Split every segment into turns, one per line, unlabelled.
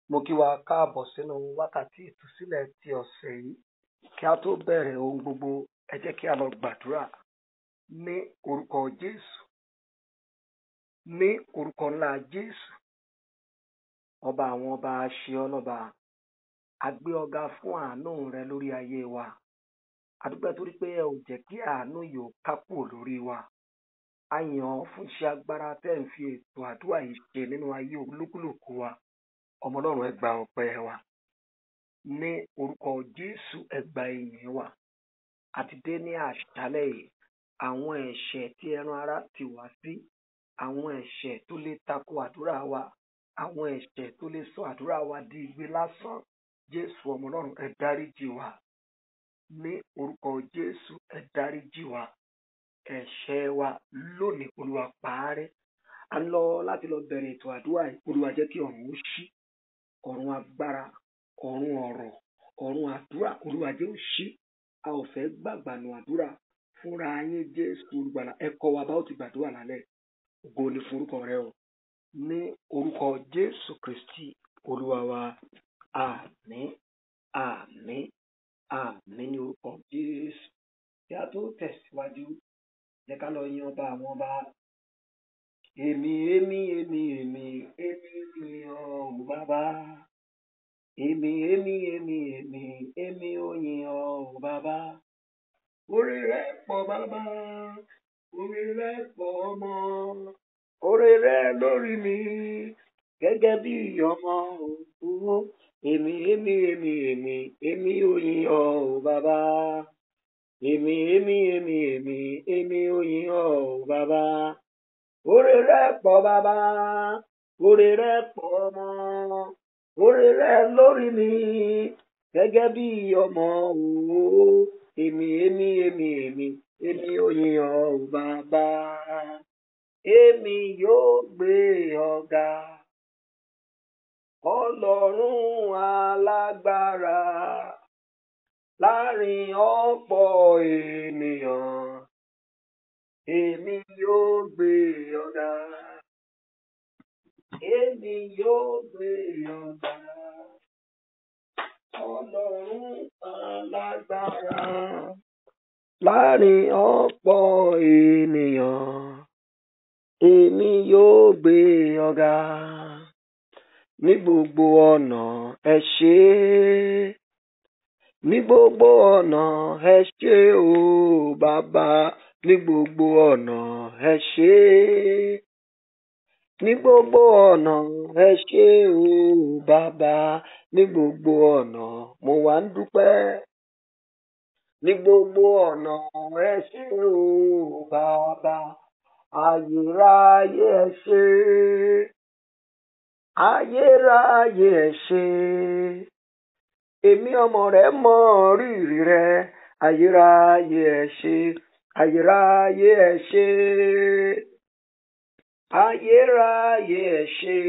Mo kí wa káàbọ̀ sínú wákàtí ìtúsílẹ̀ ti ọ̀sẹ̀ yìí. Kí a tó bẹ̀rẹ̀ ohun gbogbo, ẹ jẹ́ kí a lọ gbàdúrà ní orúkọ Jésù. Ní orúkọ ńlá Jésù, ọba àwọn ọba, ṣe ọlọ́ba. A gbé ọ̀gá fún àánú rẹ lórí ayé wa. A dúpẹ́ torí pé ẹ ò jẹ́ kí àánú yìí ó ká kúrò lórí wa. A yìn ọ́ fún iṣẹ́ agbára tẹ́ ń fi ètò àdúrà yìí ṣe nínú ayé olúkúlùkù wa. Ọmọ Ọlọ́run, ẹ gba ọpẹ́ wa. Ní orúkọ Jésù, ẹ gba ìyìn wa. A ti dé ní àṣálẹ́ yìí. Àwọn ẹ̀ṣẹ̀ tí ẹran ara ti wá sí, àwọn ẹ̀ṣẹ̀ tó lè tako àdúrà wa, àwọn ẹ̀ṣẹ̀ tó lè sọ àdúrà wa di igbe lásán. Jésù ọmọ Ọlọ́run, ẹ dáríjì wa. Ní orúkọ Jésù, ẹ dáríjì wa. Ẹ̀ṣẹ̀ wa lónìí, Olúwa pàárẹ́. A ń lọ láti lọ bẹ̀rẹ̀ ètò àdúrà yìí. Olúwa jẹ́ kí ọ̀run ó ṣí. Ọ̀run agbára, ọ̀run ọ̀rọ̀, ọ̀run àdúrà, Olúwa jẹ́ ó ṣí. A ò fẹ́ gbàgbànú àdúrà fúnra yín. Jésù olùgbàlà, ẹ kọ́ wa bá ó ti gbàdúrà lálẹ́. Ògo ni fún orúkọ rẹ o. Ní orúkọ Jésù Kristi Olúwa wa. Àmín, àmín, àmín ní orúkọ Jésù. Kí a tó tẹ̀síwájú, jẹ́ ká lọ yin ọba àwọn ọba. Èmi ò bàbá. Èmi ò yìn ọ́ bàbá. Orí rẹ̀ pọ̀ bàbá, orí rẹ̀ pọ̀ ọmọ. Orí rẹ̀ lórí mi gẹ́gẹ́ bí ọmọ òkú. Èmi ò yìn ọ́ bàbá. Èmi ò yìn ọ́ bàbá. Orí rẹ̀ pọ̀ bàbá, orí rẹ̀ pọ̀ ọmọ. Orí rẹ̀ lórí mi gẹ́gẹ́ bí ọmọ òwò. Èmi ò yìn ọ́ bàbá. Èmi yóò gbé ọ̀gá, Ọlọ́run alágbára, láàrin ọ̀pọ̀ ènìyàn. Èmi yóò gbé ọ̀gá. Èmi yóò gbé ọ̀gá, Ọlọ́run alágbára, láàrin ọ̀pọ̀ ènìyàn. Èmi yóò gbé ọ̀gá. Ní gbogbo ọ̀nà ẹ ṣé. Ní gbogbo ọ̀nà ẹ ṣé o bàbá. Ní gbogbo ọ̀nà ẹ ṣé. Ní gbogbo ọ̀nà ẹ ṣé o bàbá. Ní gbogbo ọ̀nà mo wá ń dúpẹ́. Ní gbogbo ọ̀nà ẹ ṣé o bàbá. Ayérayé ẹ ṣé. Ayérayé ẹ ṣé. Èmi ọmọ rẹ mọ rírì rẹ. Ayérayé ẹ ṣé. Ayérayé ẹ ṣé. Ayérayé ẹ ṣé.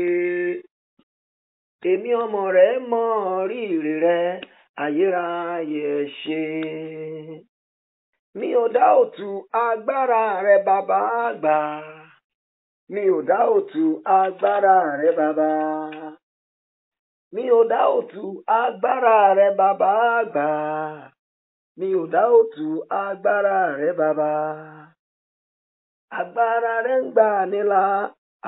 Èmi ọmọ rẹ mọ rírì rẹ. Ayérayé ẹ ṣé. Mi ò dá òtù agbára rẹ bàbá àgbà. Mi ò dá òtù agbára rẹ bàbá. Mi ò dá òtù agbára rẹ bàbá àgbà. Mi ò dá òtù agbára rẹ bàbá. Agbára rẹ ń gbà nílà,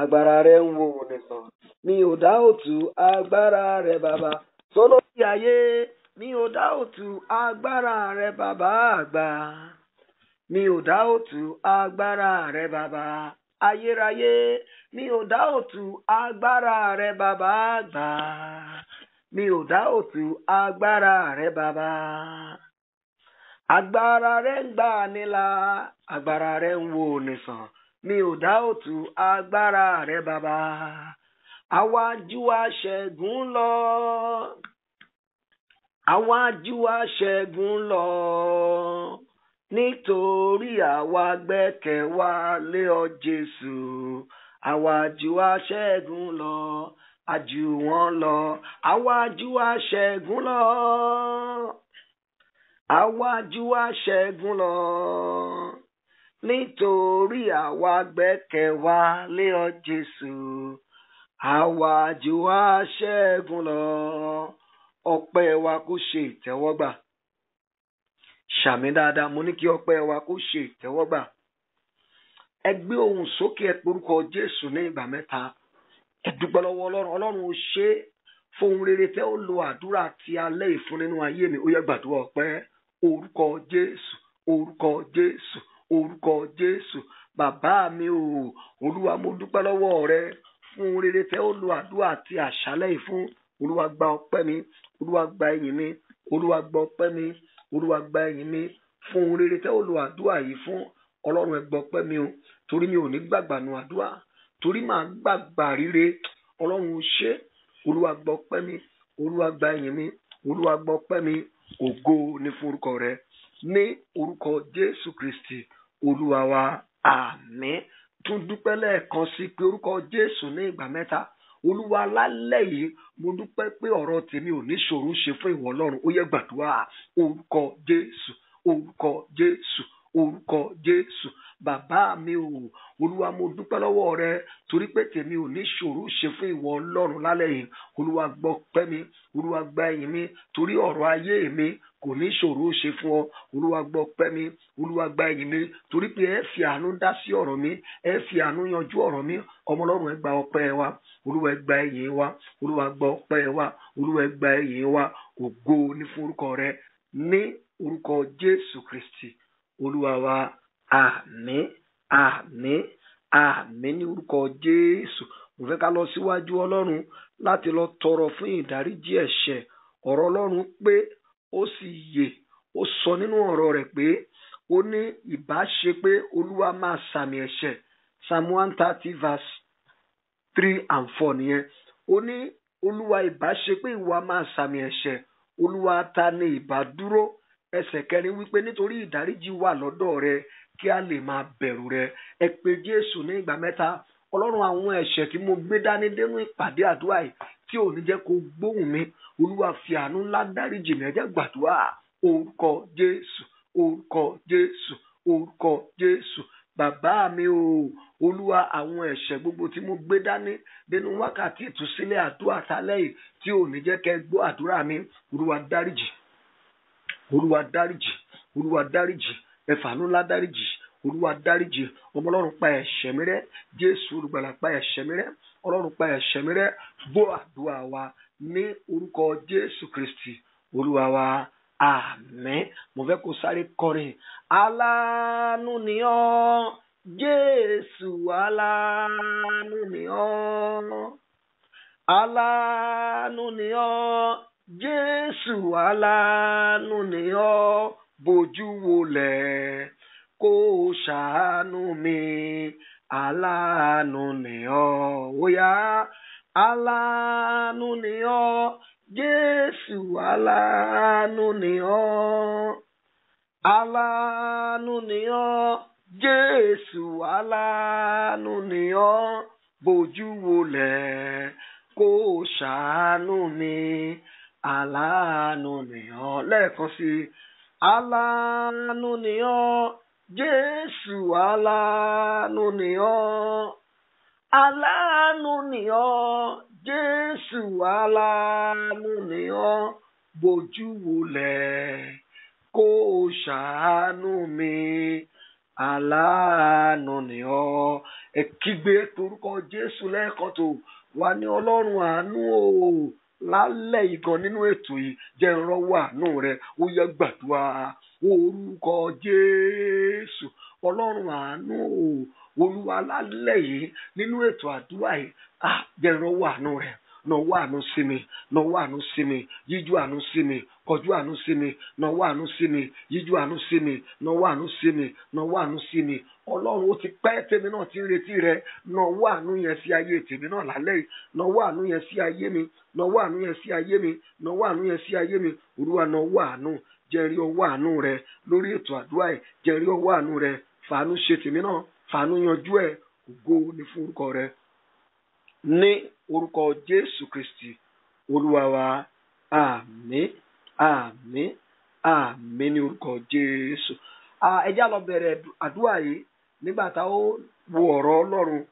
agbára rẹ ń wò nìkan. Mi ò dá òtù agbára rẹ bàbá. Sólórí ayé, mi ò dá òtù agbára rẹ bàbá àgbà. Mi ò dá òtù agbára rẹ bàbá. Ayérayé, mi ò dá òtù agbára rẹ bàbá àgbà. Mi ò dá òtù agbára rẹ bàbá. Agbára rẹ ń gbà nílà, agbára rẹ ń wò nìsàn. Mi ò dá òtù agbára rẹ bàbá. Àwájú aṣẹ́gun lọ. Àwájú aṣẹ́gun lọ. Nítorí àwa gbẹ́kẹ̀ wa lé ọ Jésù. Àwájú aṣẹ́gun lọ. Àjù wọn lọ. Àwájú aṣẹ́gun lọ. Àwájú aṣẹ́gun lọ. Nítorí àwa gbẹ́kẹ̀ wa lé ọ Jésù. àwa jù wá ṣẹ́gun lọ. Ọpẹ́ wa kó ṣe ìtẹ́wọ́gbà. Ṣàmì dáadáa, mo ní kí ọpẹ́ wa kó ṣe ìtẹ́wọ́gbà. Ẹ gbé ohùn sókè, ẹ porúkọ Jésù ní ìgbà mẹ́ta. Ẹ dúpẹ́ lọ́wọ́ Ọlọ́run. Ọlọ́run ó ṣe fún ohun rere tẹ́ ó lo àdúrà ti alẹ́ ìfún nínú ayé mi. Ó yẹ gbàdúrà ọpẹ́. Orúkọ Jésù, orúkọ Jésù, orúkọ Jésù. Bàbá mi o, Olúwa mo dúpẹ́ lọ́wọ́ rẹ fún ohun rere tẹ́ ó lo àdúrà ti àṣálẹ́ ìfún. Olúwa gba ọpẹ́ mi, Olúwa gba ìyìn mi, Olúwa gba ọpẹ́ mi, Olúwa gba ìyìn mi fún ohun rere tẹ́ ó lo àdúrà yìí fún. Ọlọ́run ẹ gbọ́ ọpẹ́ mi o, torí mi ò ní gbàgbà nù àdúrà, torí màá gbàgbà ríre. Ọlọ́run ó ṣe, Olúwa gbọ́ ọpẹ́ mi, Olúwa gba ìyìn mi, Olúwa gbọ́ ọpẹ́ mi. Ògo ni fún orúkọ rẹ ní orúkọ Jésù Kristi Olúwa wa. Àmín. Tún dúpẹ́ lẹ́ẹ̀kan sí pé orúkọ Jésù ní ìgbà mẹ́ta. Olúwa lálẹ́ yìí mo dúpẹ́ pé ọ̀rọ̀ tèmi ò ní ṣòro ṣe fún ìwọ Ọlọ́run. Ó yẹ gbàdúrà. Orúkọ Jésù, orúkọ Jésù, orúkọ Jésù. Bàbá mi o, Olúwa mo dúpẹ́ lọ́wọ́ rẹ torí pé tèmi ò ní ṣòro ṣe fún ìwọ Ọlọ́run lálẹ́ yìí. Olúwa gbọ́ ọpẹ́ mi, Olúwa gba ìyìn mi torí ọ̀rọ̀ ayé mi kò ní ṣòro ṣe fún ọ. Olúwa gbọ́ ọpẹ́ mi, Olúwa gba ìyìn mi torí pé ẹ fi àánú dá sí ọ̀rọ̀ mi, ẹ fi àánú yanjú ọ̀rọ̀ mi. Ọmọ Ọlọ́run ẹ gba ọpẹ́ wa, Olúwa ẹ gba ìyìn wa, Olúwa gba ọpẹ́ wa, Olúwa ẹ gba ìyìn wa. Ògo ni fún orúkọ rẹ ní orúkọ Jésù Kristi Olúwa wa. Àmín, àmín, àmín ní orúkọ Jésù. Mo fẹ́ ká lọ síwájú Ọlọ́run láti lọ tọrọ fún ìdáríjì ẹ̀ṣẹ̀. Ọ̀rọ̀ Ọlọ́run pé ó sì yè, ó sọ nínú ọ̀rọ̀ rẹ̀ pé ó ní ìbá ṣe pé Olúwa máa sàmì ẹ̀ṣẹ̀. Psalm 130 verse 3 and 4 nìyẹn. Ó ní Olúwa ìbá ṣe pé ìwà máa sàmì ẹ̀ṣẹ̀, Olúwa ta ni ìbá dúró. Ẹsẹ̀ kẹrin wípé nítorí ìdáríjì wà lọ́dọ̀ rẹ kí a lè máa bẹ̀rù rẹ. Ẹ pé Jésù ní ìgbà mẹ́ta. Ọlọ́run, àwọn ẹ̀ṣẹ̀ tí mo gbé dání dénú ìpàdé àdúrà yìí tí ò ní jẹ́ kó gbóhùn mi, Olúwa fi àánú ńlá dáríjì mi. Ẹ jẹ́ gbàdúrà. Orúkọ Jésù, orúkọ Jésù, orúkọ Jésù. Bàbá mi o, Olúwa, àwọn ẹ̀ṣẹ̀ gbogbo tí mo gbé dání dénú wákàtí ìtúsílẹ̀ àdúrà tálẹ́ yìí tí ò ní jẹ́ kẹ́ gbọ́ àdúrà mi, Olúwa dáríjì, Olúwa dáríjì, Olúwa dáríjì. Ẹ fàánú ńlá dáríjì, Olúwa dáríjì. Ọmọ Ọlọ́run, pa ẹ̀ṣẹ̀ mi rẹ́. Jésù Olùgbàlà, pa ẹ̀ṣẹ̀ mi rẹ́. Ọlọ́run, pa ẹ̀ṣẹ̀ mi rẹ́. Gbọ́ àdúrà wa ní orúkọ Jésù Kristi Olúwa wa. Àmín. Mo fẹ́ kó sáré kọrin. Aláàánú ni ọ́, Jésù aláàánú ni ọ́. Aláàánú ni ọ́, Jésù aláàánú ni ọ́. Bójú wólẹ̀ kó ṣàánú mi, aláàánú ni ọ́. Ó yá, aláàánú ni ọ́, Jésù aláàánú ni ọ́. Aláàánú ni ọ́, Jésù aláàánú ni ọ́. Bójú wólẹ̀ kó ṣàánú mi, aláàánú ni ọ́. Lẹ́ẹ̀kan sí i. Aláàánú ni ọ́, Jésù aláàánú ni ọ́. Aláàánú ni ọ́, Jésù aláàánú ni ọ́. Bójú wólẹ̀ kó ṣàánú mi, aláàánú ni ọ́. Ẹ kígbe orúkọ Jésù lẹ́ẹ̀kan tó wà ní Ọlọ́run àánú o. Lálẹ́ ìgan nínú ètò yìí jẹ́ ìrànwọ́ àánú rẹ. Ó yẹ gbàdúrà. Orúkọ Jésù, Ọlọ́run àánú o. Olúwa, lálẹ́ yìí nínú ètò àdúrà yìí jẹ́ ìrànwọ́ àánú rẹ. Nawọ́ àánú sí mi, nawọ́ àánú sí mi, yíjú àánú sí mi, kọjú àánú sí mi, nawọ́ àánú sí mi, yíjú àánú sí mi, nawọ́ àánú sí mi, nawọ́ àánú sí mi. Ọlọ́run, ó ti pẹ́ tèmi náà ti ń retí rẹ. Nawọ́ àánú yẹn sí ayé tèmi náà lálẹ́ yìí. Nawọ́ àánú yẹn sí ayé mi, nawọ́ àánú yẹn sí ayé mi, nawọ́ àánú yẹn sí ayé mi. Olúwa, nawọ́ àánú, jẹ́ rí ọwọ́ àánú rẹ lórí ètò àdúrà yìí. Jẹ́ rí ọwọ́ àánú rẹ. Fàánú ṣe tèmi náà, fàánú yanjú ẹ̀. Ògo ni fún orúkọ rẹ ní orúkọ Jésù Kristi Olúwa wa. Àmín, àmín, àmín ní orúkọ Jésù. Ẹ jẹ́ á lọ bẹ̀rẹ̀ àdúrà yìí nígbà tá ó wo ọ̀rọ̀ Ọlọ́run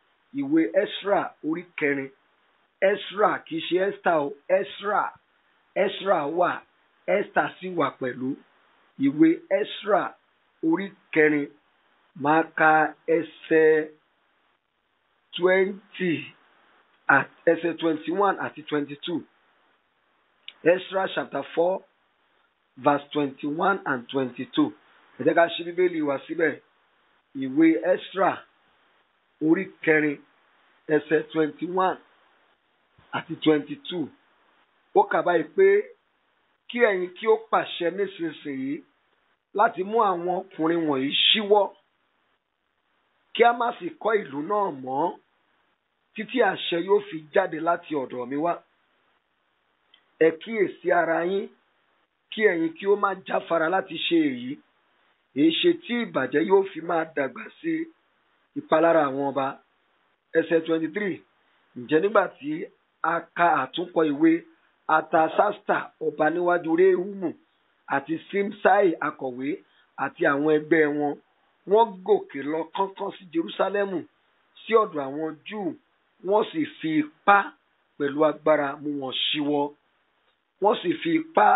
ìwé Ẹ́sírà orí 4 Ezra kì í ṣe Esther o, Ezra wà, Esther sì wà pẹ̀lú. Ìwé Ezra orí 4 máa ka ẹsẹ̀ 21 àti 22. Ezra chapter 4 verse 21 and 22. Ẹ jẹ́ ká ṣí Bíbélì wa síbẹ̀. Ìwé Ezra orí 4 ẹsẹ̀ 21 àti 22. Ó kà báyìí pé kí ẹ̀yin kí ó pàṣẹ nísinsìnyí láti mú àwọn ọkùnrin wọ̀nyí ṣíwọ́, kí a má sì kọ́ ìlú náà mọ́ títí àṣẹ yóò fi jáde láti ọ̀dọ̀ mi wá. Ẹ kíyèsí ara yín kí ẹ̀yin kí ó má jáfara láti ṣe èyí, èéṣe tí ìbàjẹ́ yóò fi máa dàgbà sí ìpalára àwọn ọba. Ẹsẹ̀ 23. Ǹjẹ́ nígbà tí a ka àtúnkọ ìwé Artasasta ọba níwájú Rehumu àti Simsai akọ̀wé àti àwọn ẹgbẹ́ wọn, wọ́n gòkè lọ kánkán sí Jerúsálẹ́mù sí ọ̀dọ̀ àwọn Júù, wọ́n sì fi ipá pẹ̀lú agbára mú wọn ṣíwọ́. Wọ́n sì fi ipá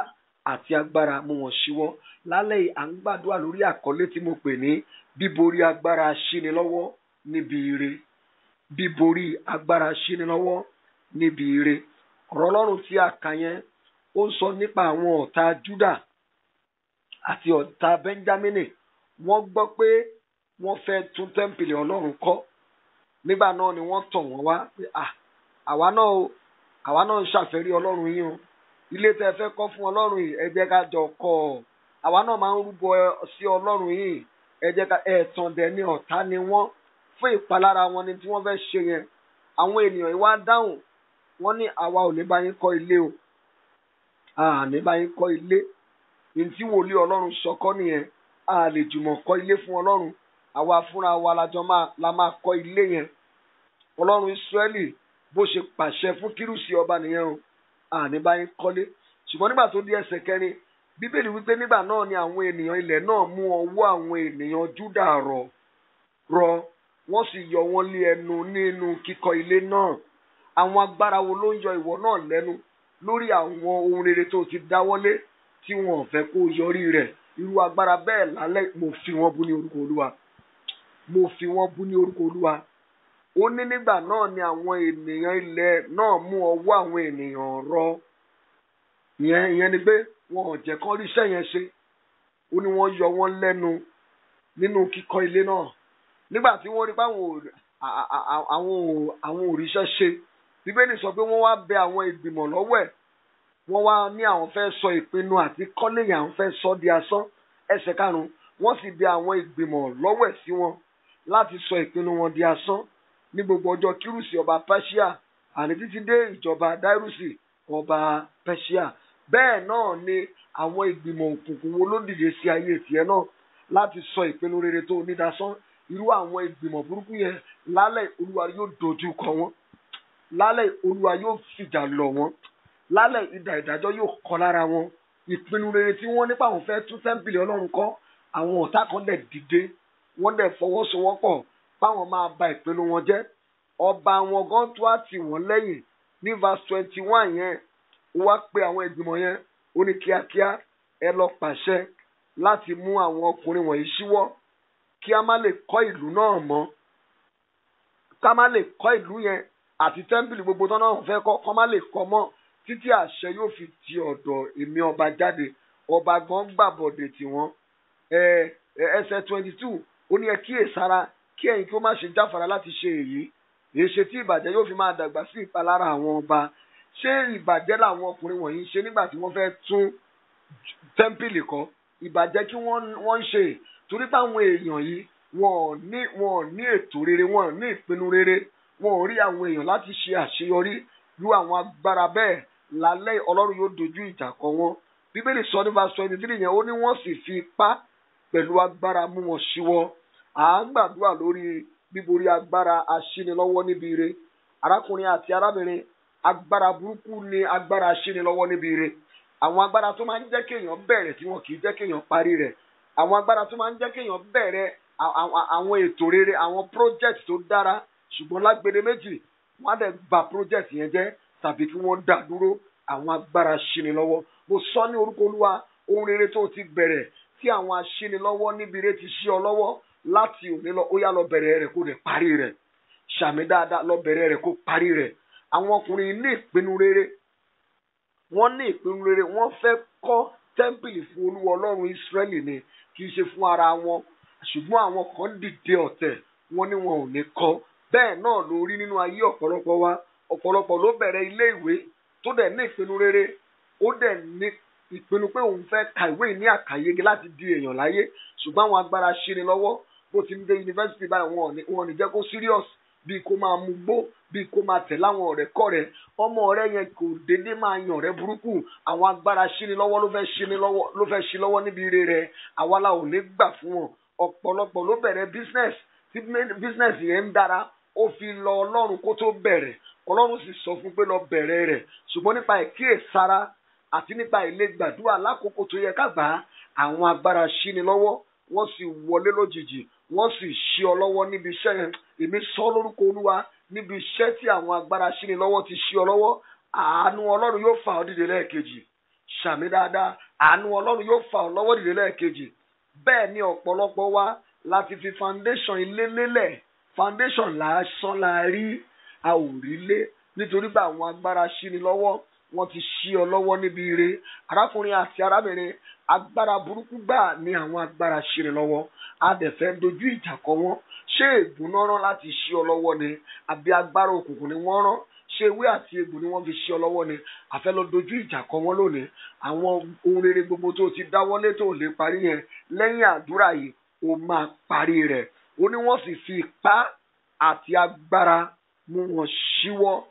àti agbára mú wọn ṣíwọ́. Lálẹ́ yìí à ń gbàdúrà lórí àkọlé tí mo pè ní bíborí agbára aṣínilọ́wọ́ níbi ire. Bíborí agbára aṣínilọ́wọ́ níbi ire. Ọ̀rọ̀ Ọlọ́run tí a kà yẹn ó ń sọ nípa àwọn ọ̀tá Júdà àti ọ̀tá Bẹ́ńjámínì. Wọ́n gbọ́ pé wọ́n fẹ́ tún tẹ́ḿpìlì Ọlọ́run kọ́. Nígbà náà ni wọ́n tọ̀ wọ́n wá pé àwa náà ń ṣàfẹ́rí Ọlọ́run yín o. Ilé tẹ́ fẹ́ kọ́ fún Ọlọ́run yìí, ẹ jẹ́ ká jọ kọ́ ọ. Àwa náà máa ń rúbọ sí Ọlọ́run yìí, ẹ jẹ́ ká ẹ̀tàn dẹ̀ ni ọ̀tá ni wọ́n fún ìpalára wọn ni tí wọ́n fẹ́ ṣe yẹn. Àwọn ènìyàn yìí wá dáhùn, wọ́n ní àwa ò ní bá yín kọ́ ilé o. Ní bá yín kọ́ ilé. Ní tí wòlíì Ọlọ́run sọ kọ́ nìyẹn. A lè jùmọ̀ kọ́ ilé fún Ọlọ́run. Àwa fúnra wa la máa kọ́ ilé yẹn. Ọlọ́run Ísírẹ́lì bó ṣe pàṣẹ fún Kírúsì ọba nìyẹn o. Ní bá yín kọ́lé. Ṣùgbọ́n nígbà tó di ẹsẹ̀ 4, Bíbélì wípé nígbà náà ni àwọn ènìyàn ilẹ̀ náà mú ọwọ́ àwọn ènìyàn Júdà rọ̀, wọ́n sì yọ wọ́n lé ẹnu nínú kíkọ́ ilé náà. Àwọn agbára wo ló ń yọ ìwọ náà lẹ́nu lórí àwọn ohun rere tó ti dáwọ́lé tí wọn ò fẹ́ kó yọrí rẹ̀? Irú agbára bẹ́ẹ̀ lálẹ́ mo fi wọ́n bú ní orúkọ Olúwa. Mo fi wọ́n bú ní orúkọ Olúwa. Ó ní nígbà náà ni àwọn ènìyàn ilẹ̀ náà mú ọwọ́ àwọn ènìyàn rọ̀. Ìyẹn ni pé wọn ò jẹ́ kán rí iṣẹ́ yẹn ṣe. Ó ní wọ́n yọ wọ́n lẹ́nu nínú kíkọ́ ilé náà. Nígbà tí wọ́n rí pé àwọn òrìṣẹ́ ṣe, Bíbélì sọ pé wọ́n wá bẹ àwọn ìgbìmọ̀ lọ́wọ́ ẹ̀. Wọ́n wá ní àwọn fẹ́ sọ ìpinnu àti kọ́lé yẹn àwọn fẹ́ sọ di asán. Ẹsẹ̀ 5, wọ́n sì bẹ àwọn ìgbìmọ̀ lọ́wọ́ ẹ̀ sí wọn láti sọ ìpinnu wọn di asán ní gbogbo ọjọ́ Kírúsì ọba Pẹ́ṣíà àní títí dé ìjọba Dáírùsì ọba Pẹ́ṣíà. Bẹ́ẹ̀ náà ni àwọn ìgbìmọ̀ òkùnkùn wo ló dìde sí ayé tiẹ̀ náà láti sọ ìpinnu rere tó ní dasán. Irú àwọn ìgbìmọ̀ burúkú yẹn lálẹ́ Olúwa yóò dojú kọ wọ́n. Lálẹ́ Olúwa yóò fìjà lọ̀ wọ́n. Lálẹ́ idà ìdájọ́ yóò kọ lára wọn. Ìpinnu rere tí wọ́n nípa àwọn fẹ́ tún tẹ́ḿpìlì Ọlọ́run kọ́, àwọn ọ̀tá kan dẹ̀ dìde, wọ́n dẹ̀ fọwọ́sowọ́pọ̀ báwọn máa ba ìpinnu wọn jẹ́. Ọba wọn gan tó á tì wọ́n lẹ́yìn. Ní verse 21 yẹn, ó wá pe àwọn ìgbìmọ̀ yẹn, ó ní kíákíá ẹ lọ pàṣẹ láti mú àwọn ọkùnrin wọ̀nyí ṣíwọ́, kí a má lè kọ́ ìlú náà mọ́. Ká má lè kọ́ ìlú yẹn àti tẹ́ḿpìlì gbogbo tán náà fẹ́ kọ́ má lè kọ́ mọ́ títí àṣẹ yóò fi ti ọ̀dọ̀ èmi ọba jáde. Ọba gan gbàbọ̀dè tì wọ́n. Ẹsẹ̀ 22, ó ní ẹ kíyèsára kí ẹ̀yin kí ó má ṣe jáfara láti ṣe èyí, èéṣe tí ìbàjẹ́ yóò fi máa dàgbà sí ìpalára àwọn ọba. Ṣé ìbàjẹ́ làwọn ọkùnrin wọ̀nyí ń ṣe nígbà tí wọ́n fẹ́ tún tẹ́ḿpìlì kọ́? Ìbàjẹ́ kí wọ́n ń ṣe torí pé àwọn èèyàn yìí wọn ò ní ètò rere, wọn ò ní ìpinnu rere, wọn ò rí àwọn èèyàn láti ṣe àṣeyọrí. Irú àwọn agbára bẹ́ẹ̀ lálẹ́ Ọlọ́run yóò dojú ìjà kọ wọ́n. Bíbélì sọ ní verse 23 yẹn, ó ní wọ́n sì fi ipá pẹ̀lú agbára mú wọn ṣíwọ́. À ń gbàdúrà lórí bíborí agbára aṣínilọ́wọ́ níbi ire. Arákùnrin àti arábìnrin, agbára burúkú ni agbára aṣínilọ́wọ́ níbi ire. Àwọn agbára tó máa ń jẹ́ kéèyàn bẹ̀rẹ̀ tí wọn kì í jẹ́ kéèyàn parí rẹ̀. Àwọn agbára tó máa ń jẹ́ kéèyàn bẹ̀rẹ̀ àwọn ètò rere, àwọn project tó dára, ṣùgbọ́n lágbede méjì wọ́n á dẹ̀ bà project yẹn jẹ́ tàbí kí wọ́n dá dúró. Àwọn agbára ṣínilọ́wọ́. Mo sọ ní orúkọ Olúwa, ohun rere tó ti bẹ̀rẹ̀ tí àwọn aṣínilọ́wọ́ níbi ire ti ṣí ọ lọ́wọ́ láti òní lọ, ó yá lọ bẹ̀rẹ̀ rẹ̀ kó dẹ̀ parí rẹ̀. Ṣàmì dáadáa, lọ bẹ̀rẹ̀ rẹ̀ kó parí rẹ̀. Àwọn ọkùnrin ní ìpinnu rere, wọ́n ní ìpinnu rere, wọ́n fẹ́ kọ́ tẹ́ḿpìlì fún Olúwa Ọlọ́run Ísírẹ́lì ni, kì í ṣe fún ara wọn. Ṣùgbọ́n àwọn kan dìde ọ̀tẹ̀, wọ́n ní wọn ò ní kọ́. Bẹ́ẹ̀ náà ló rí nínú ayé ọ̀pọ̀lọpọ̀ wa. Ọ̀pọ̀lọpọ̀ ló bẹ̀rẹ̀ ilé ìwé tó dẹ̀ ní ìpinnu rere, ó dẹ̀ ní ìpinnu pé òun fẹ́ ka ìwé ní àkàyege láti di èèyàn láyé. Ṣùgbọ́n àwọn agbára ṣínilọ́wọ́ bó ti ń dé yunifásitì báyìí, wọn ò ní jẹ́ kó serious, bíi kó máa mugbó, bíi kó máa tẹ̀ láwọn ọ̀rẹ́ kọ́rẹ́. Ọmọ ọ̀rẹ́ yẹn kò déédéé máa yan ọ̀rẹ́ burúkú. Àwọn agbára ṣínilọ́wọ́ ló fẹ́ ṣí lọ́wọ́ níbi ire rẹ̀. Àwa la ò ní gbà fún wọn. Ọ̀pọ̀lọpọ̀ ló bẹ̀rẹ̀ business tí business yẹn ń dára, ó fi lọ Ọlọ́run kó tó bẹ̀rẹ̀. Ọlọ́run sì sọ fún pé lọ bẹ̀rẹ̀ rẹ̀. Ṣùgbọ́n nípa ìkíyèsára àti nípa ilé gbàdúrà lákòókò tó yẹ ká gbà á, àwọn agbára ṣínilọ́wọ́ wọ́n sì wọlé lójijì, wọ́n sì ṣí ọ lọ́wọ́ níbi iṣẹ́ yẹn. Èmi sọ lórúkọ Olúwa, níbi iṣẹ́ tí àwọn agbára ṣínilọ́wọ́ ti ṣí ọ lọ́wọ́, àánú Ọlọ́run yóò fà ọ́ dìde lẹ́ẹ̀kejì. Ṣàmì dáadáa, àánú Ọlọ́run yóò fà ọ́ lọ́wọ́ dìde lẹ́ẹ̀kejì. Bẹ́ẹ̀ ni ọ̀pọ̀lọpọ̀ wa láti fi foundation ilé lélẹ̀. Foundation lásán la rí, a ò rí lé, nítorí pé àwọn agbára ṣínilọ́wọ́ wọ́n ti ṣí ọ lọ́wọ́ níbi ire. Arákùnrin àti arábìnrin, agbára burúkú gbà ní àwọn agbára ṣínilọ́wọ́. A dẹ̀ fẹ́ dojú ìjà kọ wọ́n. Ṣé ègún náà rán láti ṣí ọ lọ́wọ́ ni? Àbí agbára òkùnkùn ni wọ́n rán? Ṣé ewé àti egbò ni wọ́n fi ṣí ọ lọ́wọ́ ni? A fẹ́ lọ dojú ìjà kọ wọ́n lónìí. Àwọn ohun rere gbogbo tó ti dáwọ́lé tó lè parí yẹn, lẹ́yìn àdúrà yìí ó máa parí rẹ̀. Ó ní wọ́n sì fi ipá àti agbára mú wọn ṣíwọ́.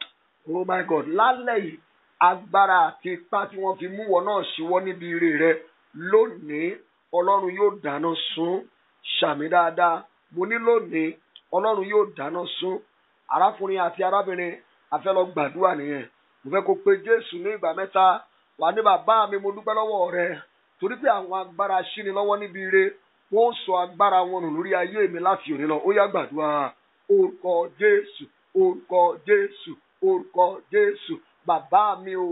Oh my God, lálẹ́ yìí agbára àti ipá tí wọ́n fi mú wọn náà ṣíwọ́ níbi ire rẹ̀ lónìí, Ọlọ́run yóò dáná sun. Ṣàmì dáadáa, mo ní lónìí Ọlọ́run yóò dáná sun. Arákùnrin àti arábìnrin, a fẹ́ lọ gbàdúrà nìyẹn. Mo fẹ́ kó pe Jésù ní ìgbà mẹ́ta. Wà ní bàbá mi, mo dúpẹ́ lọ́wọ́ rẹ, torí pé àwọn agbára ṣínilọ́wọ́ níbi ire wọ́n sọ agbára wọn nù lórí ayé mi láti òní lọ. Ó yá gbàdúrà. Orúkọ Jésù, orúkọ Jésù, orúkọ Jésù. Bàbá mi o,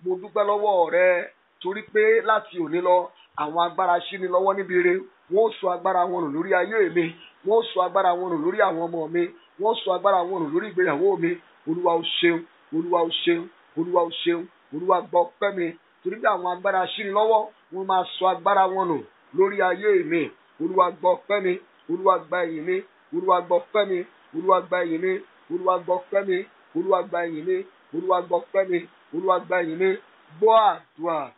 mo dúpẹ́ lọ́wọ́ rẹ, torí pé láti òní lọ àwọn agbára ṣínilọ́wọ́ níbi ire wọ́n sọ agbára wọn nù lórí ayé mi, wọ́n sọ agbára wọn nù lórí àwọn ọmọ mi, wọ́n sọ agbára wọn nù lórí ìgbéyàwó mi. Olúwa o ṣeun, Olúwa o ṣeun, Olúwa o ṣeun. Olúwa gbọ́ ọpẹ́ mi, torí pé àwọn agbára ṣínilọ́wọ́ wọ́n máa sọ agbára wọn nù lórí ayé mi. Olúwa gbọ́ ọpẹ́ mi, Olúwa gba ìyìn mi, Olúwa gbọ́ ọpẹ́ mi, Olúwa gba ìyìn mi, Olúwa gbọ́ ọpẹ́ mi, Olúwa gba ìyìn mi, Olúwa gbọ́ ọpẹ́ mi, Olúwa gba ìyìn mi. Gbọ́ àdúrà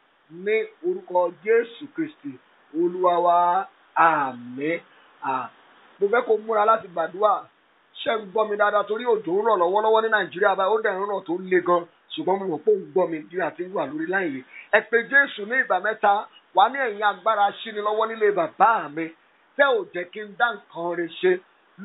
ní orúkọ Jésù Kristi Olúwa wa, àmín. Mo fẹ́ kó múra láti gbàdúrà. Ṣé ń gbọ́ mi dáadáa? Torí òjò ń rọ̀ lọ́wọ́lọ́wọ́ ní Nàìjíríà báyìí, ó dẹ̀ ń rọ̀ tó le gan. Ṣùgbọ́n mo mọ̀ pé òun gbọ́ mi bí àti wà lórí láìyé. Ẹ pe Jésù ní ìgbà mẹ́ta. Wà ní ẹ̀yin agbára ṣínilọ́wọ́ nílé bàbá mi. Tẹ́ ò jẹ́ kí n dá nǹkan rẹ̀ ṣe.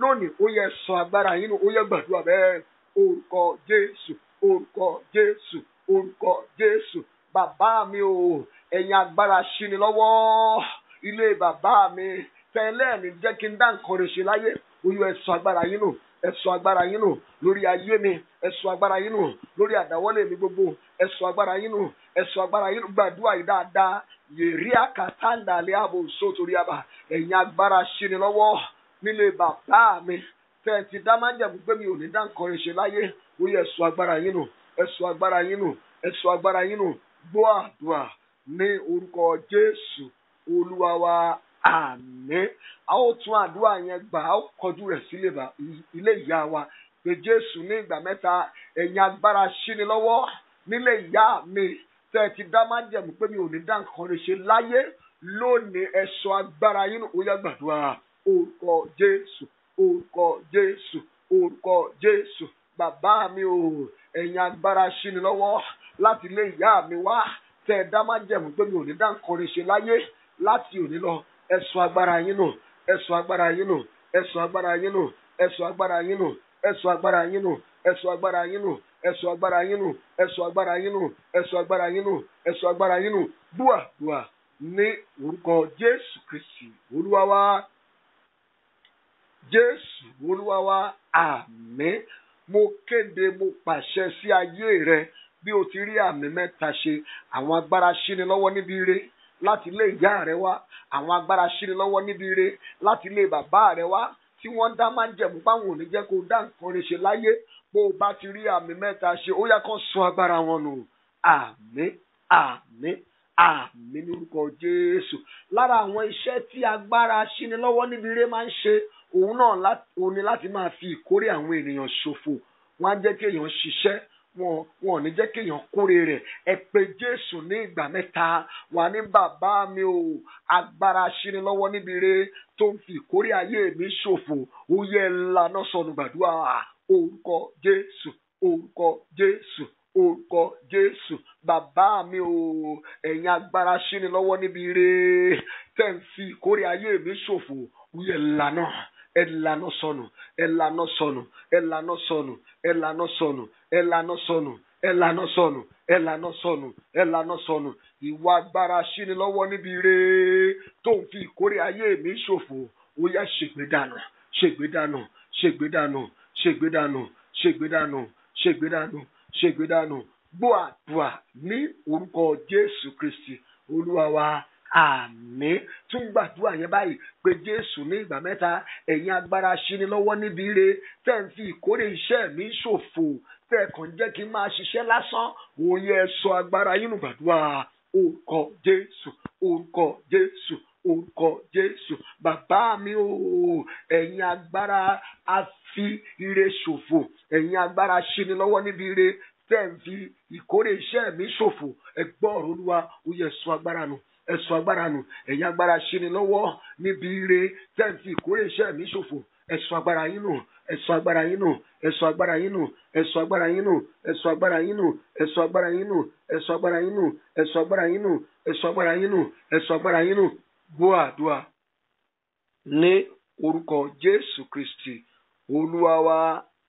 Lónìí ó yẹ sọ agbára yín nù, ó yẹ gbàdúrà bẹ́ẹ̀. Orúkọ Jésù, orúkọ Jésù, orúkọ Jésù. Bàbá mi o, ẹ̀yin agbára ṣínilọ́wọ́ ilé bàbá mi. Tẹ́lẹ̀ ní jẹ́ kí n dá nǹkan rẹ̀ ṣe láyé. Ó yẹ sọ agbára yín nù. Ẹ sọ agbára yín nù lórí ayé mi. Ẹ sọ agbára yín nù lórí àdáwọ́lé mi gbogbo. Ẹ sọ agbára yín nù. Ẹ sọ agbára yín nù. Gbàdúrà yìí dáadáa. Yèrí àkàtàndà lé àbò sótórí àbà. Ẹ̀yin agbára ṣínilọ́wọ́ nílé bàbá mi. Tẹ́ ti dá máa ń jẹ̀bú pé mi ò ní dá nǹkan rẹ̀ ṣe láyé. Ó yẹ sọ agbára yín nù. Ẹ sọ agbára yín nù. Ẹ sọ agbára yín nù. Gbọ́ àdúrà ní orúkọ Jésù Olúwa wa, àmín. A ó tún àdúrà yẹn gbà, a ó kọjú rẹ̀ sí ilé ìyá wa. Pé Jésù ní ìgbà mẹ́ta. Ẹ̀yin agbára ṣínilọ́wọ́ nílé ìyá mi. Tẹ́ ti dá máa ń jẹ̀bú pé mi ò ní dá nǹkan rẹ̀ ṣe láyé. Lónìí ẹ sọ agbára yín nù. Ó yá gbàdúrà. Orúkọ Jésù, orúkọ Jésù, orúkọ Jésù. Bàbá mi o, ẹ̀yin agbára ṣínilọ́wọ́ láti ilé ìyá mi wá. Tẹ́ dá máa ń jẹ̀bú pé mi ò ní dá nǹkan rẹ̀ ṣe láyé. Láti òní lọ ẹ sọ agbára yín nù. Ẹ sọ agbára yín nù. Ẹ sọ agbára yín nù. Ẹ sọ agbára yín nù. Ẹ sọ agbára yín nù. Ẹ sọ agbára yín nù. Ẹ sọ agbára yín nù. Ẹ sọ agbára yín nù. Ẹ sọ agbára yín nù. Ẹ sọ agbára yín nù. Dúà ní orúkọ Jésù Kristi Olúwa wa. Jésù Olúwa wa, àmín. mo kéde mo pàṣẹ sí ayé rẹ bí o ti rí àmì mẹ́ta ṣe. Àwọn agbára ṣíni lọ́wọ́ níbi ire láti ilé ìyá rẹ wá, àwọn agbára ṣíni lọ́wọ́ níbi ire láti ilé bàbá rẹ wá, tí wọ́n dá májẹ̀mú báwọn ò ní jẹ́ kó dá nǹkan rẹ ṣe láyé. Bó o bá ti rí àmì mẹ́ta ṣe, ó yá kó sọ agbára wọn nù. Àmín, àmín, àmín ní orúkọ Jésù. Lára àwọn iṣẹ́ tí agbára ṣíni lọ́wọ́ níbi ire máa ń ṣe, òun ni láti máa fi ìkórè àwọn ènìyàn ṣòfò. Wọ́n á jẹ́ kí èèyàn ṣiṣẹ́, wọn ò ní jẹ́ kí èèyàn kórè rẹ̀. Ẹ pe Jésù ní ìgbà mẹ́ta. Wà ní bàbá mi o, agbára ṣíni lọ́wọ́ níbi ire tó ń fi ìkórè ayé mi ṣòfò, ó yẹ lànà sọnù. Gbàdúrà orúkọ Jésù, orúkọ Jésù, orúkọ Jésù. Bàbá mi o, ẹ̀yin agbára ṣíni lọ́wọ́ níbi ire tẹ́ ń fi ìkórè ayé mi ṣòfò, ó yẹ lànà. Ẹ lànà sọnù, ẹ lànà sọnù, ẹ lànà sọnù, ẹ lànà sọnù, ẹ lànà sọnù, ẹ lànà sọnù, ẹ lànà sọnù, ẹ lànà sọnù. Ìwà agbára ṣíni lọ́wọ́ níbi ire tó ń fi ìkórè ayé mi ṣòfò, ó yá ṣègbé dànù, ṣègbé dànù, ṣègbé dànù, ṣègbé dànù, ṣègbé dànù, ṣègbé dànù, ṣègbé dànù. Gbọ́ àdúrà ní orúkọ Jésù Kristi Olúwa wa. Àmín. Tún gbàdúrà yẹn báyìí pé Jésù ní ìgbà mẹ́ta. Ẹ̀yin agbára ṣíni lọ́wọ́ níbi ire tẹ́ ń fi ìkórè iṣẹ́ mi ṣòfò, tẹ́ kàn jẹ́ kí n máa ṣiṣẹ́ lásán, ó yẹ sọ agbára yín nù. Gbàdúrà orúkọ Jésù, orúkọ Jésù, orúkọ Jésù. Bàbá mi o, ẹ̀yin agbára a fi ire ṣòfò, ẹ̀yin agbára ṣíni lọ́wọ́ níbi ire tẹ́ ń fi ìkórè iṣẹ́ mi ṣòfò, ẹ gbọ́ ọ̀rọ̀ Olúwa, ó yẹ sọ agbára nù. Ẹ sọ agbára nù. Ẹ̀yin agbára ṣíni lọ́wọ́ níbi ire tẹ́ ń fi ìkórè iṣẹ́ mi ṣòfò, ẹ sọ agbára yín nù. Ẹ sọ agbára yín nù. Ẹ sọ agbára yín nù. Ẹ sọ agbára yín nù. Ẹ sọ agbára yín nù. Ẹ sọ agbára yín nù. Ẹ sọ agbára yín nù. Ẹ sọ agbára yín nù. Ẹ sọ agbára yín nù. Ẹ sọ agbára yín nù. Gbọ́ àdúrà ní orúkọ Jésù Kristi Olúwa wa.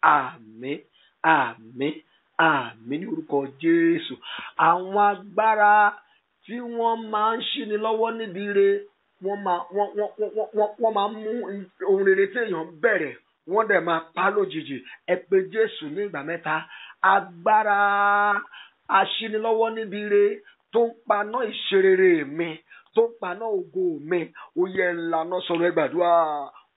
Àmín, àmín, àmín ní orúkọ Jésù. Àwọn agbára tí wọ́n máa ń ṣíni lọ́wọ́ níbi ire, wọ́n máa ń mú ohun rere tí èèyàn bẹ̀rẹ̀, wọ́n dẹ̀ máa pa lójijì. Ẹ pe Jésù ní ìgbà mẹ́ta. Agbára aṣínilọ́wọ́ níbi ire tó ń paná ìṣerere mi, tó ń paná ògo mi, ó yẹ lànà sọ̀rọ̀. Ẹ gbàdúrà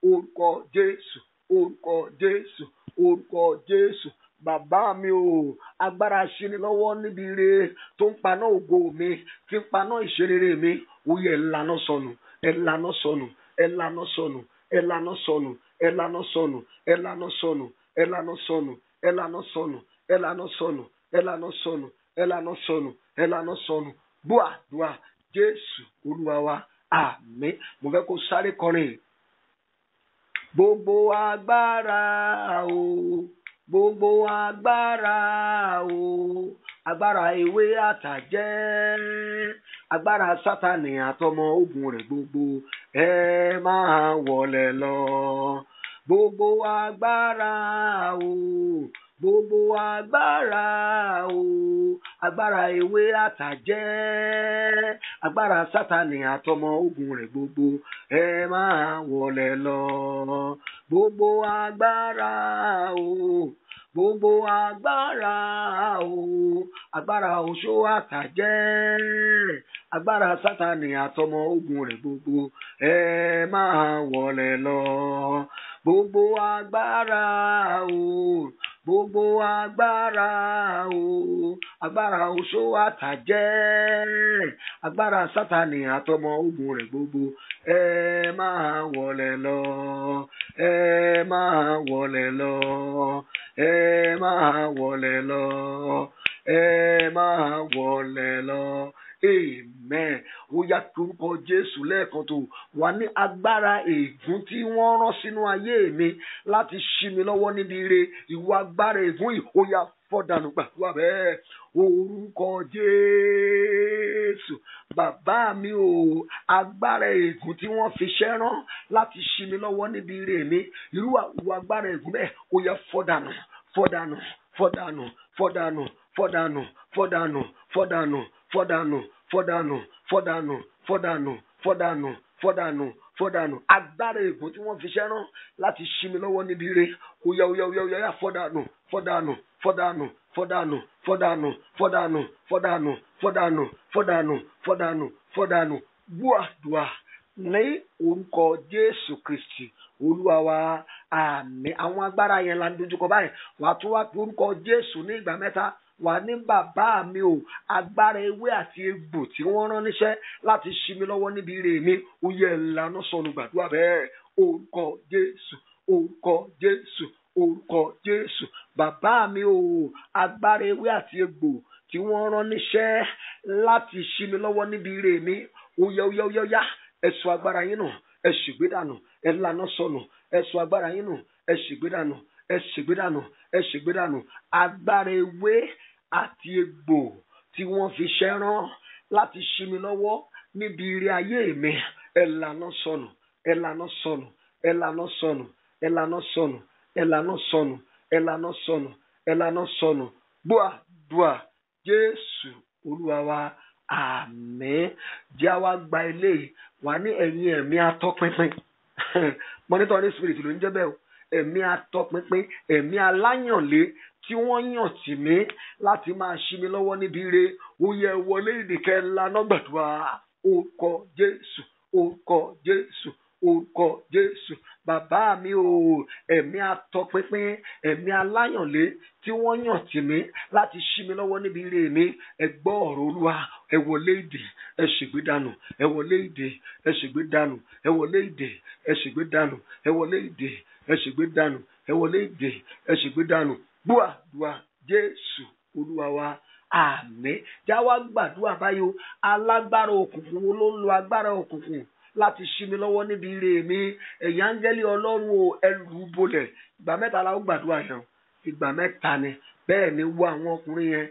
orúkọ Jésù, orúkọ Jésù, orúkọ Jésù. Bàbá mi o, agbára aṣínilọ́wọ́ níbi ire tó ń paná ògo mi, tí ń paná ìṣerere mi, ó yẹ lànà sọnù. Ẹ lànà sọnù, ẹ lànà sọnù, ẹ lànà sọnù, ẹ lànà sọnù, ẹ lànà sọnù, ẹ lànà sọnù, ẹ lànà sọnù, ẹ lànà sọnù, ẹ lànà sọnù, ẹ lànà sọnù, ẹ lànà sọnù. Gbọ́ àdúrà Jésù Olúwa wa. Àmín. Mo fẹ́ kó sáré kọrin. Gbogbo agbára o, gbogbo agbára o, agbára ewé àtàjẹ́, agbára Sátánì àtọmọ ogun rẹ̀ gbogbo, ẹ máa wọlé lọ. Gbogbo agbára o, gbogbo agbára o, agbára ewé àtàjẹ́, agbára Sátánì àtọmọ ogun rẹ̀ gbogbo, ẹ máa wọlé lọ. Gbogbo agbára o, gbogbo agbára o, agbára oṣó àtàjẹ́, agbára Sátánì àtọmọ ogun rẹ̀ gbogbo, ẹ máa wọlé lọ. Gbogbo agbára o, gbogbo agbára o, agbára oṣó àtàjẹ́, agbára Sátánì àtọmọ ogun rẹ̀ gbogbo, ẹ máa wọlé lọ. Ẹ máa wọlé lọ. Ẹ máa wọlé lọ. Ẹ máa wọlé lọ. Amen. Ó yá orúkọ Jésù lẹ́ẹ̀kan tó wà ní agbára ègún tí wọ́n rán sínú ayé mi láti ṣí mi lọ́wọ́ níbi ire. Ìwọ agbára ègún yìí ó yá fọ́dànù. Gbàdúrà bẹ́ẹ̀. Orúkọ Jésù. Bàbá mi o, agbára ègún tí wọ́n fi ṣẹ́ rán láti ṣí mi lọ́wọ́ níbi ire mi. Irú agbára ègún bẹ́ẹ̀ ó yá fọ́dànù, fọ́dànù, fọ́dànù, fọ́dànù, fọ́dànù, fọ́dànù, fọ́dànù, fọ́dànù, fọ́dànù, fọ́dànù, fọ́dànù, fọ́dànù, fọ́dànù, fọ́dànù. Agbára ègún tí wọ́n fi ṣẹ́ rán láti ṣí mi lọ́wọ́ níbi ire. Ó yá fọ́dànù, fọ́dànù, fọ́dànù, fọ́dànù, fọ́dànù, fọ́dànù, fọ́dànù, fọ́dànù, fọ́dànù, fọ́dànù, fọ́dànù. Gbàdúrà ní orúkọ Jésù Kristi Olúwa wa. Àmín. Àwọn agbára yẹn la ń dojúkọ báyìí. Wà á tún wá pé orúkọ Jésù ní ìgbà mẹ́ta. Wà ní bàbá mi o, agbára ewé àti egbò tí wọ́n rán níṣẹ́ láti ṣí mi lọ́wọ́ níbi ire mi, ó yẹ ìlànà sọnù. Gbàdúrà bẹ́ẹ̀. Orúkọ Jésù, orúkọ Jésù, orúkọ Jésù. Bàbá mi o, agbára ewé àti egbò tí wọ́n rán níṣẹ́ láti ṣí mi lọ́wọ́ níbi ire mi, ó yá. Ẹ sọ agbára yín nù, ẹ ṣègbé dànù, ẹ lànà sọnù. Ẹ sọ agbára yín nù, ẹ ṣègbé dànù, ẹ ṣègbé dànù, ẹ ṣègbé dànù. Agbára ewé àti egbò tí wọ́n fi ṣẹ́rán láti ṣí mi lọ́wọ́ níbi ire ayé mi, ẹ lànà sọnù, ẹ lànà sọnù, ẹ lànà sọnù, ẹ lànà sọnù, ẹ lànà sọnù, ẹ lànà sọnù, ẹ lànà sọnù. Gbàdúrà Jésù Olúwa wa. Àmín. Jẹ́ àwa gba eléyìí. Wà ní ẹ̀yin ẹ̀mí atọ́pinpin. Monitoring spirit ló ń jẹ́ bẹ́ẹ̀ o. Ẹ̀mí atọ́pinpin, ẹ̀mí aláyànlé tí wọ́n yàn tì mí láti máa ṣí mi lọ́wọ́ níbi ire, ó yẹ wọlé ìdíkẹ́ lánà gbàdúrà. Orúkọ Jésù, orúkọ Jésù, orúkọ Jésù. Bàbá mi o, ẹ̀mí atọ́pinpin, ẹ̀mí aláyànlé tí wọ́n yàn tì mí láti ṣí mi lọ́wọ́ níbi ire mi, ẹ gbọ́ ọ̀rọ̀ Olúwa, ẹ wọlé ìdè, ẹ ṣègbé dànù, ẹ wọlé ìdè, ẹ ṣègbé dànù, ẹ wọlé ìdè, ẹ ṣègbé dànù, ẹ wọlé ìdè, ẹ ṣègbé dànù, ẹ wọlé ìdè, ẹ ṣègbé dànù. Gbàdúrà Jésù Olúwa wa. Àmín. Já wá gbàdúrà báyìí. Alágbára òkùnkùn wo ló ń lo agbára òkùnkùn láti ṣí mi lọ́wọ́ níbi ire mi? Ẹ̀yin áńgẹ́lì Ọlọ́run o, ẹ lù ú bolẹ̀. Ìgbà mẹ́ta la ó gbàdúrà yẹn. Ìgbà mẹ́ta ni. Bẹ́ẹ̀ ni wo àwọn ọkùnrin yẹn.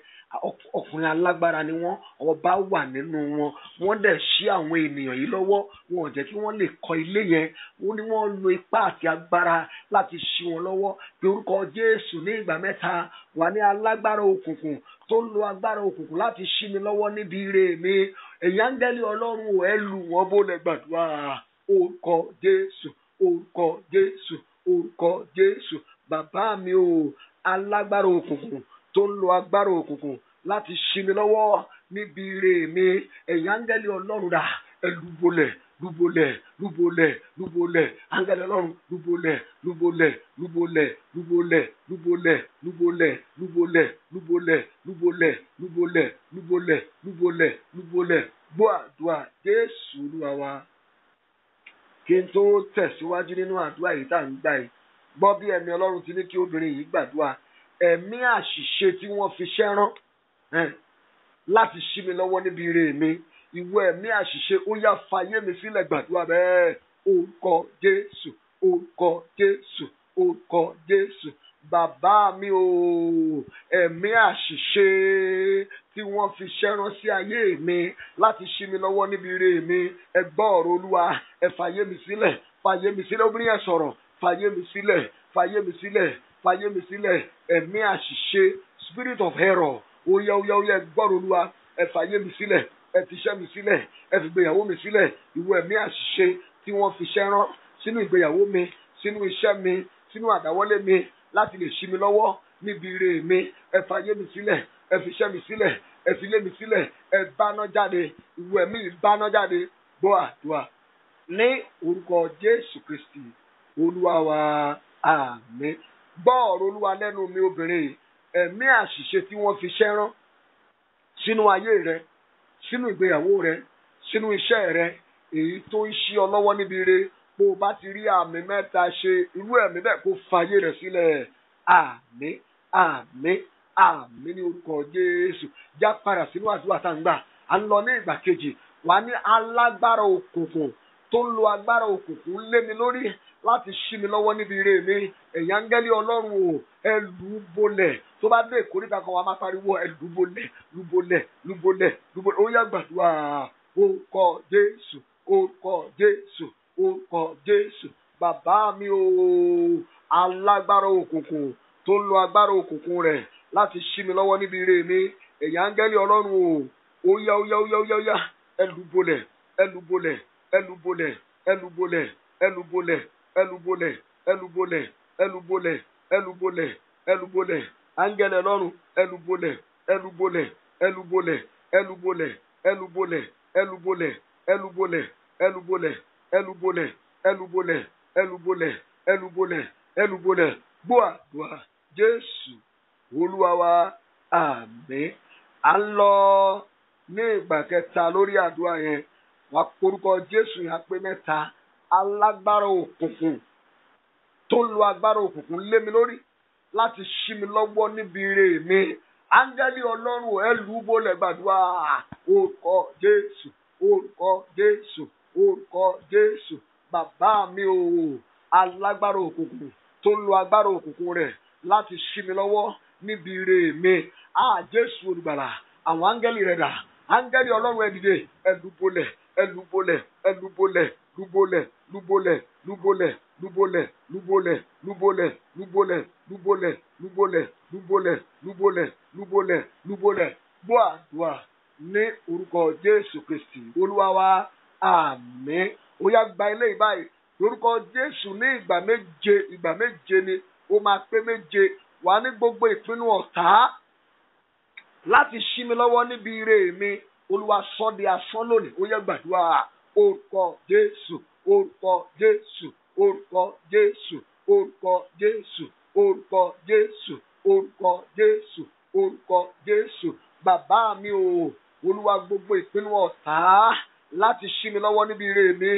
Ọkùnrin alágbára ni wọ́n, ọba wà nínú wọn. Wọ́n dẹ̀ ṣí àwọn ènìyàn yìí lọ́wọ́. Wọn ò jẹ́ kí wọ́n lè kọ́ ilé yẹn. Wọ́n ní wọ́n lo ipá àti agbára láti ṣí wọn lọ́wọ́. Bí orúkọ Jésù ní ìgbà mẹ́ta. Wà ní alágbára òkùnkùn tó ń lo agbára òkùnkùn láti ṣí mi lọ́wọ́ níbi ire mi. Ẹ̀yin áńgẹ́lì Ọlọ́run ò, ẹ lù wọ́n bólẹ̀. Gbàdúrà. Orúkọ Jésù, orúkọ Jésù, orúkọ Jésù. Bàbá mi o, alágbára òkùnkùn tó ń lo agbára òkùnkùn láti ṣí mi lọ́wọ́ níbi ire mi. Ẹ̀yin áńgẹ́lì Ọlọ́run dà, ẹ lù bolẹ̀, lù bolẹ̀, lù bolẹ̀, lù bolẹ̀. Áńgẹ́lì Ọlọ́run lù bolẹ̀, lù bolẹ̀, lù bolẹ̀, lù bolẹ̀, lù bolẹ̀, lù bolẹ̀, lù bolẹ̀, lù bolẹ̀, lù bolẹ̀, lù bolẹ̀, lù bolẹ̀, lù bolẹ̀, lù bolẹ̀. Gbàdúrà Jésù Olúwa wa. Kí n tó tẹ̀síwájú nínú àdúrà yìí tá à ń gbà yìí, gbọ́ bí ẹ̀mí Ọlọ́run ti ní kí obìnrin yìí gbàdúrà. Ẹ̀mí àṣìṣe tí wọ́n fi ṣẹ́rán láti ṣí mi lọ́wọ́ níbi ire mi, ìwọ ẹ̀mí àṣìṣe, ó yá fàyè mi sílẹ̀. Gbàdúrà bẹ́ẹ̀. Orúkọ Jésù, orúkọ Jésù, orúkọ Jésù. Bàbá mi o, ẹ̀mí àṣìṣe tí wọ́n fi ṣẹ́rán sí ayé mi láti ṣí mi lọ́wọ́ níbi ire mi, ẹ gbọ́ ọ̀rọ̀ Olúwa, ẹ fàyè mi sílẹ̀, fàyè mi sílẹ̀. Obìnrin yẹn sọ̀rọ̀. Fàyè mi sílẹ̀, fàyè mi sílẹ̀, fàyè mi sílẹ̀. Ẹ̀mí àṣìṣe, spirit of error, ó yá gbọ́rọ̀ Olúwa, ẹ fàyè mi sílẹ̀, ẹ fi iṣẹ́ mi sílẹ̀, ẹ fi ìgbéyàwó mi sílẹ̀. Ìwọ ẹ̀mí àṣìṣe tí wọ́n fi ṣẹ́rán sínú ìgbéyàwó mi, sínú iṣẹ́ mi, sínú àdáwọ́lé mi láti lè ṣí mi lọ́wọ́ níbi ire mi, ẹ fàyè mi sílẹ̀, ẹ fi iṣẹ́ mi sílẹ̀, ẹ fi ilé mi sílẹ̀, ẹ báná jáde. Ìwọ ẹ̀mí báná jáde. Gbọ́ àdúrà ní orúkọ Jésù Kristi Olúwa wa. Àmín. Gbọ́ ọ̀rọ̀ Olúwa lẹ́nu mi obìnrin. Ẹ̀mí àṣìṣe tí wọ́n fi ṣẹ́rán sínú ayé rẹ, sínú ìgbéyàwó rẹ, sínú iṣẹ́ rẹ, èyí tó ń ṣí ọ lọ́wọ́ níbi ire, bó o bá ti rí àmì mẹ́ta ṣe, irú ẹ̀mí bẹ́ẹ̀ kó fàyè rẹ̀ sílẹ̀. Àmín, àmín, àmín ní orúkọ Jésù. Já padà sínú àdúrà tá ń gbà. À ń lọ ní ìgbà kejì. Wà ní alágbára òkùnkùn tó ń lo agbára òkùnkùn lé mi lórí láti ṣí mi lọ́wọ́ níbi ire mi. Ẹ̀yin áńgẹ́lì Ọlọ́run o, ẹ lù ú bolẹ̀. Tó bá dé ìkórìtà kan, wà máa pariwo, ẹ lù ú bolẹ̀, lù ú bolẹ̀, lù ú bolẹ̀, lù ú bolẹ̀. Ó yá gbàdúrà. Orúkọ Jésù, orúkọ Jésù, orúkọ Jésù. Bàbá mi o, alágbára òkùnkùn tó ń lo agbára òkùnkùn rẹ̀ láti ṣí mi lọ́wọ́ níbi ire mi. Ẹ̀yin áńgẹ́lì Ọlọ́run o, ó yá, ẹ lù ú bolẹ̀, ẹ lù ú bolẹ̀, ẹ lù ú bolẹ̀, ẹ lù ú bolẹ̀, ẹ lù ú bolẹ̀, ẹ lù ú bolẹ̀, ẹ lù ú bolẹ̀, ẹ lù ú bolẹ̀, ẹ lù ú bolẹ̀, ẹlúbolẹ̀ áńgẹ́lì Ọlọ́run ẹlúbolẹ̀ ẹlúbolẹ̀ ẹlúbolẹ̀ ẹlúbolẹ̀ ẹlúbolẹ̀ ẹlúbolẹ̀ ẹlúbolẹ̀ ẹlúbolẹ̀ ẹlúbolẹ̀ ẹlúbolẹ̀ ẹlúbolẹ̀ ẹlúbolẹ̀ ẹlúbolẹ̀ gbọ́ àdúrà Jésù Olúwa wa àmín. À ń lọ ní ìgbà kẹta lórí àdúrà yẹn wà porúkọ Jésù yẹn pé mẹ́ta. Alágbára òkùnkùn tó ń lo agbára òkùnkùn lé mi lórí láti ṣí mi lọ́wọ́ níbi ire mi. Áńgẹ́lì Ọlọ́run ẹlúbolẹ̀ gbàdúrà orúkọ Jésù orúkọ Jésù orúkọ Jésù. Bàbá mi o, alágbára òkùnkùn tó ń lo agbára òkùnkùn rẹ̀ láti ṣí mi lọ́wọ́ níbi ire mi. Jésù olùgbàlà, àwọn áńgẹ́lì rẹ̀ dà. Áńgẹ́lì Ọlọ́run ẹ dìde, ẹlúbolẹ̀ ẹlúbolẹ̀ ẹlúbolẹ̀ lúbolẹ̀ lúbolẹ̀ lúbolẹ̀ lúbolẹ̀ lúbolẹ̀ lúbolẹ̀ lúbolẹ̀ lúbolẹ̀ lúbolẹ̀ lúbolẹ̀ lúbolẹ̀ lúbolẹ̀ lúbolẹ̀. Gbọ́ àdúrà ní orúkọ Jésù Kristi Olúwa wa àmín. Ó yá gba ilé ìbáyìí lórúkọ Jésù ní ìgbà méje ni ó máa pé méje. Wà ní gbogbo ìpinnu ọ̀tá láti ṣí mi lọ́wọ́ níbi ire mi, Olúwa sọ di asán lónìí. Ó yá gbàdúrà orúkọ Jésù orúkọ Jésù orúkọ Jésù orúkọ Jésù orúkọ Jésù orúkọ Jésù orúkọ Jésù. Bàbá mi o, Olúwa gbogbo ìpinnu ọ̀tá láti ṣí mi lọ́wọ́ níbi ire mi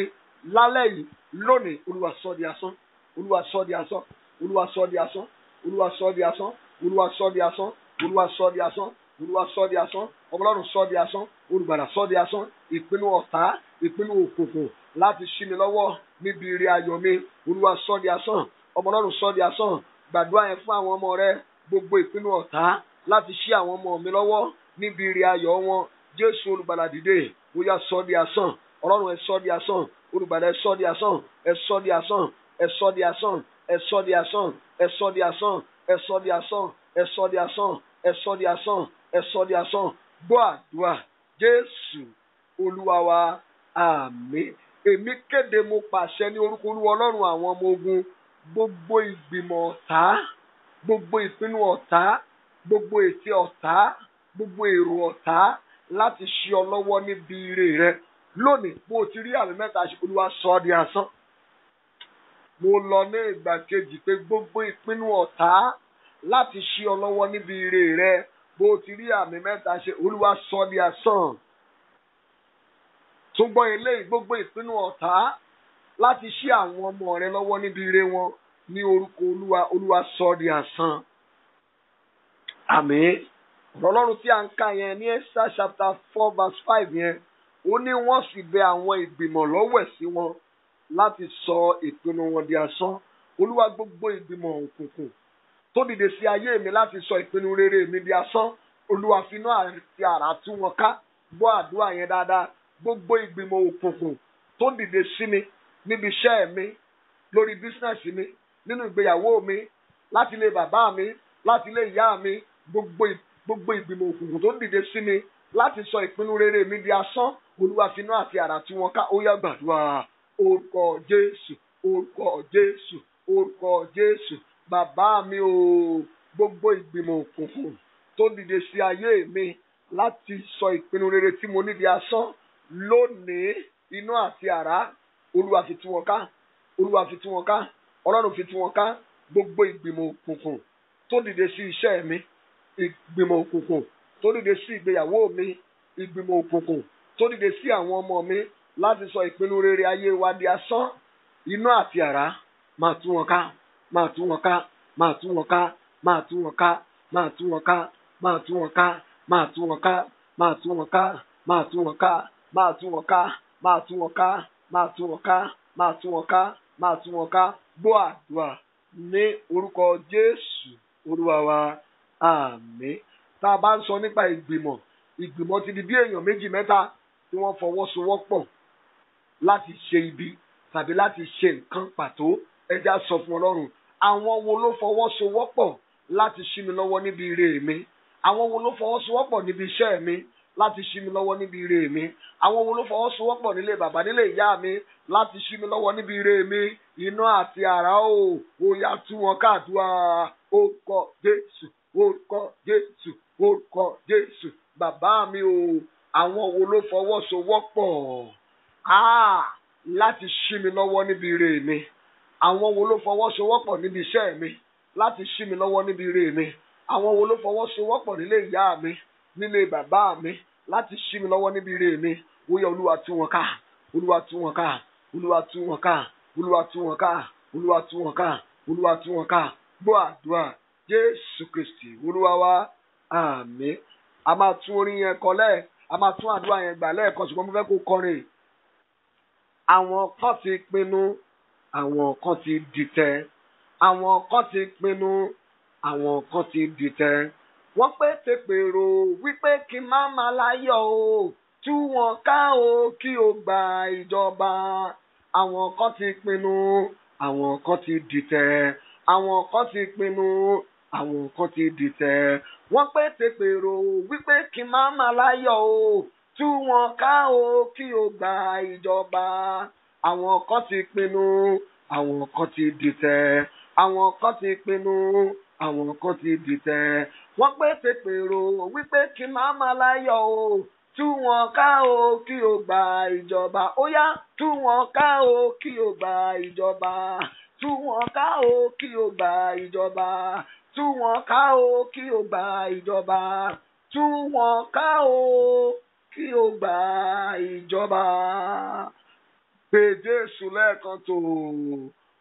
lálẹ́ yìí lónìí, Olúwa sọ di asán, Olúwa sọ di asán, Olúwa sọ di asán, Olúwa sọ di asán, Olúwa sọ di asán, Olúwa sọ di asán, Olúwa sọ di asán, Ọlọ́run sọ di asán, Olùgbàlà sọ di asán. Ìpinnu ọ̀tá, ìpinnu òkùnkùn láti ṣí mi lọ́wọ́ níbi ire ayọ̀ mi, Olúwa sọ di asán, Ọlọ́run sọ di asán. Gbàdúrà yẹn fún àwọn ọmọ rẹ, gbogbo ìpinnu ọ̀tá láti ṣí àwọn ọmọ mi lọ́wọ́ níbi ire ayọ̀ wọn, Jésù Olùgbàlà dìde, ó yá sọ di asán. Ọlọ́run ẹ sọ di asán, Olùgbàlà ẹ sọ di asán, ẹ sọ di asán, ẹ sọ di asán, ẹ sọ di asán, ẹ sọ di asán, ẹ sọ di asán, ẹ sọ di asán, ẹ sọ di asán, ẹ sọ di asán. Gbọ́ àdúrà Jésù Olúwa wa àmín. Èmi kéde mo pàṣẹ ní orúkọ Olúwa Ọlọ́run àwọn ọmọ ogun, gbogbo ìgbìmọ̀ ọ̀tá, gbogbo ìpinnu ọ̀tá, gbogbo ète ọ̀tá, gbogbo èrò ọ̀tá láti ṣí ọ lọ́wọ́ níbi ire rẹ lónìí. Bó ti rí àmì mẹ́ta ṣe, Olúwa sọ di asán. Mo lọ ní ìgbà kejì pé gbogbo ìpinnu ọ̀tá láti ṣí ọ lọ́wọ́ níbi ire rẹ, bó ti rí àmì mẹ́ta ṣe, Olúwa sọ di asán. Tún gbọ́ eléyìí, gbogbo ìpinnu ọ̀tá láti ṣí àwọn ọmọ rẹ lọ́wọ́ níbi ire wọn ní orúkọ Olúwa, Olúwa sọ di asán. Àmín. Ọlọ́run tí a ń kà yẹn ní Esther chapter 4 verse 5 yẹn, ó ní wọ́n sì bẹ àwọn ìgbìmọ̀ lọ́wẹ̀ sí wọn láti sọ ìpinnu wọn di asán. Olúwa gbogbo ìgbìmọ̀ òkùnkùn tó dìde sí ayé mi láti sọ ìpinnu rere mi di asán, Olúwa finá àti àrá tú wọn ká. Gbọ́ àdúrà yẹn dáadáa. Gbogbo ìgbìmọ̀ òkùnkùn tó dìde sí mi níbi iṣẹ́ mi, lórí bísínẹ́sì mi, nínú ìgbéyàwó mi, láti ilé bàbá mi, láti ilé ìyá mi, gbogbo ìgbìmọ̀ òkùnkùn tó dìde sí mi láti sọ ìpinnu rere mi di asán, Olúwa finá àti àrá tú wọn ká. Ó yá gbàdúrà orúkọ Jésù orúkọ Jésù orúkọ Jésù. Bàbá mi o, gbogbo ìgbìmọ̀ òkùnkùn tó dìde sí ayé mi láti sọ ìpinnu rere tí mo ní di asán lónìí, iná àti àrá, Olúwa fi tú wọn ká, Olúwa fi tú wọn ká, Ọlọ́run fi tú wọn ká. Gbogbo ìgbìmọ̀ òkùnkùn tó dìde sí iṣẹ́ mi, ìgbìmọ̀ òkùnkùn tó dìde sí ìgbéyàwó mi, ìgbìmọ̀ òkùnkùn tó dìde sí àwọn ọmọ mi láti sọ ìpinnu rere ayé wa di asán, iná àti àrá máa tú wọn ká, máa tú wọn ká, máa tú wọn ká, máa tú wọn ká, máa tú wọn ká, máa tú wọn ká, máa tú wọn ká, máa tú wọn ká, máa tú wọn ká, máa tú wọn ká, máa tú wọn ká, máa tú wọn ká, máa tú wọn ká, máa tú wọn ká. Gbọ́ àdúrà ní orúkọ Jésù Olúwa wa àmín. Tá a bá ń sọ nípa ìgbìmọ̀ ti di bí èèyàn méjì mẹ́ta tí wọ́n fọwọ́sowọ́pọ̀ láti ṣe ibi tàbí láti ṣe nǹkan pàtó. Ẹ já sọ fún Ọlọ́run, àwọn wo ló fọwọ́sowọ́pọ̀ láti ṣí mi lọ́wọ́ níbi ire mi? Àwọn wo ló fọwọ́sowọ́pọ̀ níbi iṣẹ́ mi láti ṣí mi lọ́wọ́ níbi ire mi? Àwọn wo ló fọwọ́sowọ́pọ̀ nílé bàbá, nílé ìyá mi láti ṣí mi lọ́wọ́ níbi ire mi? Iná àti àrá o, ó yá tú wọn ká. Àdúrà orúkọ Jésù, orúkọ Jésù, orúkọ Jésù. Bàbá mi o, àwọn wo ló fọwọ́sowọ́pọ̀ láti ṣí mi lọ́wọ́ níbi ire mi? Àwọn wo ló fọwọ́sowọ́pọ̀ níbi iṣẹ́ mi láti ṣí mi lọ́wọ́ níbi ire mi? Àwọn wo ló fọwọ́sowọ́pọ̀ nílé ìyá mi, nílé bàbá mi láti ṣí mi lọ́wọ́ níbi ire mi? Ó yá Olúwa tú wọn ká, Olúwa tú wọn ká, Olúwa tú wọn ká, Olúwa tú wọn ká, Olúwa tú wọn ká, Olúwa tú wọn ká. Gbọ́ àdúrà Jésù Kristi Olúwa wa, àmín. A máa tún orin yẹn kọ a máa tún àdúrà yẹn gbà lẹ́ẹ̀kan, ṣùgbọ́n mo fẹ́ kó kọrin. Àwọn kan ti pinnu, àwọn kan ti dìtẹ̀, àwọn kan ti pinnu, àwọn kan ti dìtẹ̀. Wọ́n pé tèpèrò wípé kí n má máa láyọ̀ o, tú wọn ká o kí o gba ìjọba. Àwọn kan ti pinnu, àwọn kan ti dìtẹ̀, àwọn kan ti pinnu, àwọn kan ti dìtẹ̀. Wọ́n pé tèpèrò wípé kí n má máa láyọ̀ o, tú wọn ká o kí o gba ìjọba. Àwọn kan ti pinnu, àwọn kan ti dìtẹ̀, àwọn kan ti pinnu, àwọn kan ti dìtẹ̀. Wọ́n pé tèpèrò wípé kí n má máa láyọ̀ o, tú wọn ká o kí o gba ìjọba. Ó yá, tú wọn ká o kí o gba ìjọba. Tú wọn ká o kí o gba ìjọba. Tú wọn ká o kí o gba ìjọba. Tú wọn ká o kí o gba ìjọba. Pé Jésù lẹ́ẹ̀kan tó.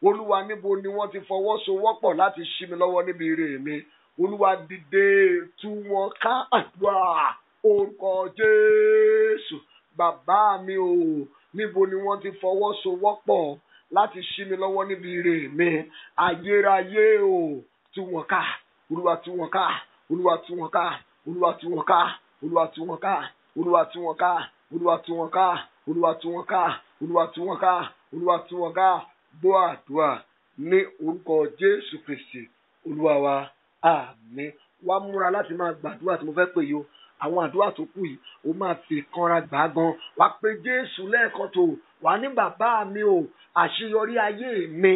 Olúwa, níbo ni wọ́n ti fọwọ́sowọ́pọ̀ láti ṣí mi lọ́wọ́ níbi ire mi? Olúwa, dìde, tú wọn ká. Àdúrà orúkọ Jésù. Bàbá mi o, níbo ni wọ́n ti fọwọ́sowọ́pọ̀ láti ṣí mi lọ́wọ́ níbi ire mi? Ayérayé o, tú wọn ká. Olúwa, tú wọn ká. Olúwa, tú wọn ká. Olúwa, tú wọn ká. Olúwa, tú wọn ká. Olúwa, tú wọn ká. Olúwa, tú wọn ká. Olúwa, tú wọn ká. Olúwa, tú wọn ká. Olúwa, tú wọn ká. Gbọ́ àdúrà ní orúkọ Jésù Kristi Olúwa wa, àmín. Wá múra láti máa gbàdúrà tí mo fẹ́ pè yìí o. Àwọn àdúrà tó kù yìí ó máa fi kanra gbà gan. Wá pé Jésù lẹ́ẹ̀kan tó. Wá ní bàbá mi o, àṣeyọrí ayé mi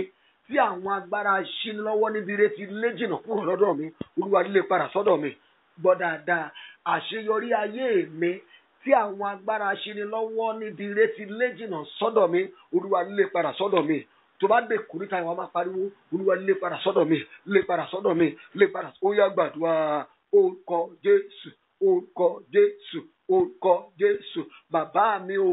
tí àwọn agbára ṣínilọ́wọ́ níbi ire ti lé jìnnà kúrò lọ́dọ̀ mi, Olúwa lé padà sọ́dọ̀ mi. Gbọ́ dáadáa, àṣeyọrí ayé mi tí àwọn agbára ṣínilọ́wọ́ níbi ire ti lé jìnnà sọ́dọ̀ mi, Olúwa lé padà sọ́dọ̀ mi. Tó bá dé kúrìtà ìwà máa pariwo, Olúwa lé padà sọ́dọ̀ mi, lé padà sọ́dọ̀ mi, lé padà. Ó yá gbàdúrà orúkọ Jésù, orúkọ Jésù, orúkọ Jésù. Bàbá mi o,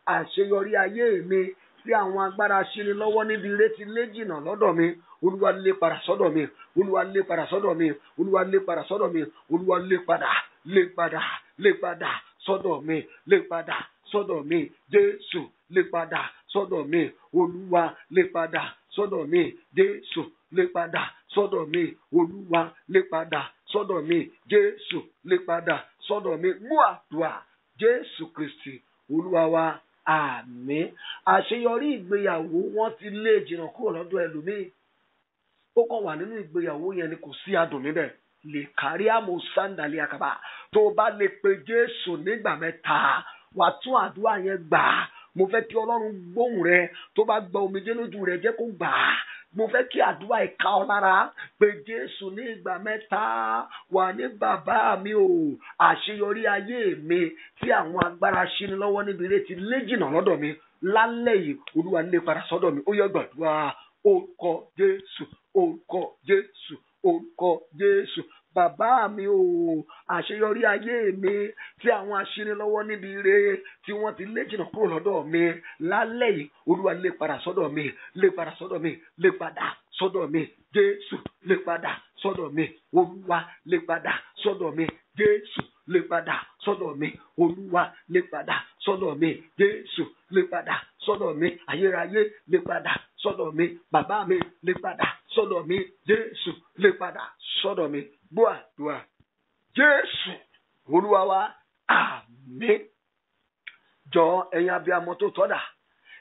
àṣeyọrí ayé mi tí àwọn agbára ṣínilọ́wọ́ níbi ire ti lé jìnnà lọ́dọ̀ mi, Olúwa lé padà sọ́dọ̀ mi, Olúwa lé padà sọ́dọ̀ mi, Olúwa lé padà sọ́dọ̀ mi, Olúwa lé padà, lé padà, lé padà sọ́dọ̀ mi, lé padà sọ́dọ̀ mi. Jésù lé padà sọ́dọ̀ mi, Olúwa lé padà sọ́dọ̀ mi. Jésù lé padà sọ́dọ̀ mi, Olúwa lé padà sọ́dọ̀ mi. Jésù lé padà sọ́dọ̀ mi. Mú àdúrà Jésù Kristi Olúwa wa, àmín. Àṣeyọrí ìgbéyàwó wọ́n ti lé jìnnà kúrò lọ́dọ̀ ẹlòmíì. Ó kàn wà nínú ìgbéyàwó yẹn ni kò sí adùn níbẹ̀. Lè kárí àmọ́ sándàlì àkàbà. Tó o bá lè pe Jésù nígbà mẹ́ta, wà tún àdúrà yẹn gbà. Mo fẹ́ kí Ọlọ́run gbóhùn rẹ. Tó bá gba omijé lójú rẹ, jẹ́ kó gbà á. Mo fẹ́ kí àdúrà ìka ọ lára. Pe Jésù ní ìgbà mẹ́ta. Wà ní bàbá mi o, àṣeyọrí ayé mi tí àwọn agbára ṣínilọ́wọ́ níbi ire ti lé jìnnà lọ́dọ̀ mi. Lálẹ́ yìí, Olúwa lé padà sọ́dọ̀ mi. Ó yá gbàdúrà orúkọ Jésù, orúkọ Jésù, orúkọ Jésù. Bàbá mi o, àṣeyọrí ayé mi tí àwọn aṣínilọ́wọ́ níbi ire tí wọ́n ti lé jìnnà kúrò lọ́dọ̀ mi. Lálẹ́ yìí, Olúwa lé padà sọ́dọ̀ mi, lé padà sọ́dọ̀ mi, lé padà sọ́dọ̀ mi. Jésù lé padà sọ́dọ̀ mi, Olúwa lé padà sọ́dọ̀ mi. Jésù lé padà sọ́dọ̀ mi, Olúwa lé padà sọ́dọ̀ mi. Jésù lé padà sọ́dọ̀ mi. Ayérayé lé padà sọ́dọ̀ mi. Bàbá mi lé padà sọ́dọ̀ mi. Jésù lé padà sọ́dọ̀ mi. Gbọ́ àdúrà Jésù Olúwa wa, àmín. Jọ ẹ̀yin abiyamọ tó tọ́dà,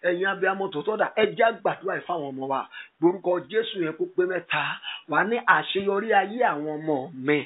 ẹ̀yin abiyamọ tó tọ́dà, ẹ jẹ́ àgbàdúrà ìfáwọn ọmọ wa. Lórúkọ Jésù yẹn kó pé mẹ́ta. Wà ní àṣeyọrí ayé àwọn ọmọ mi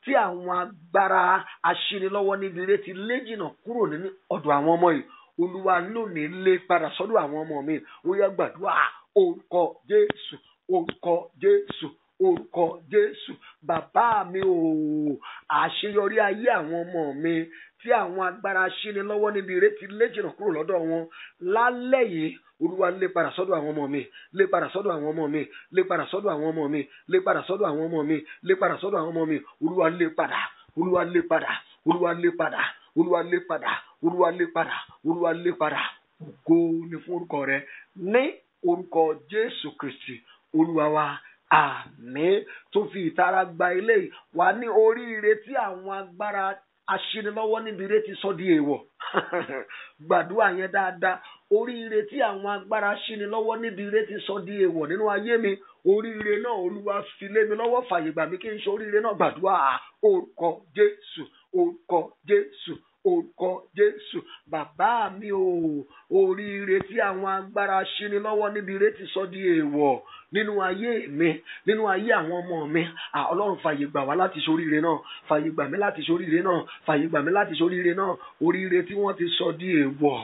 tí àwọn agbára aṣínilọ́wọ́ níbi ire ti lé jìnnà kúrò nínú ọ̀dọ̀ àwọn ọmọ yìí. Olúwa lónìí lé padà sọ́dọ̀ àwọn ọmọ mi. Ó yá gbàdúrà orúkọ Jésù, orúkọ Jésù, orúkọ Jésù. Bàbá mi o, àṣeyọrí ayé àwọn ọmọ mi tí àwọn agbára ṣíni lọ́wọ́ níbi ìrètí lé jìnnà kúrò lọ́dọ̀ wọn lálẹ́ yìí, Olúwa lé padà sọ́dọ̀ àwọn ọmọ mi, lé padà sọ́dọ̀ àwọn ọmọ mi, lé padà sọ́dọ̀ àwọn ọmọ mi, lé padà sọ́dọ̀ àwọn ọmọ mi, lé padà sọ́dọ̀ àwọn ọmọ mi. Olúwa lé padà, Olúwa lé padà, Olúwa lé padà, Olúwa lé padà, Olúwa lé padà, Olúwa lé padà. Ògo ni fún orúkọ rẹ ní orúkọ Jésù Kristi Olúwa wa. Àmín. Tó fi ìtara gba eléyìí wà ní oríire tí àwọn agbára aṣinilọ́wọ́ níbi ìrètí sọ di èèwọ̀. Gbàdúrà yẹn dáadáa. Oríire tí àwọn agbára aṣinilọ́wọ́ níbi ìrètí sọ di èèwọ̀ nínú ayé mi. Oríire náà Olúwa fi lé mi lọ́wọ́, fàyè gbà mí kí n ṣe oríire náà. Gbàdúrà orúkọ Jésù, orúkọ Jésù, orúkọ Jésù. Bàbá mi o, oríire tí àwọn agbára aṣinilọ́wọ́ níbi ìrètí sọ di èèwọ̀ nínú ayé mi, nínú ayé àwọn ọmọ mi. Ọlọ́run fàyè gbà wá láti ṣoríire náà, fàyè gbà mí láti ṣoríire náà, fàyè gbà mí láti ṣoríire náà. Oríire tí wọ́n ti sọ di èèwọ̀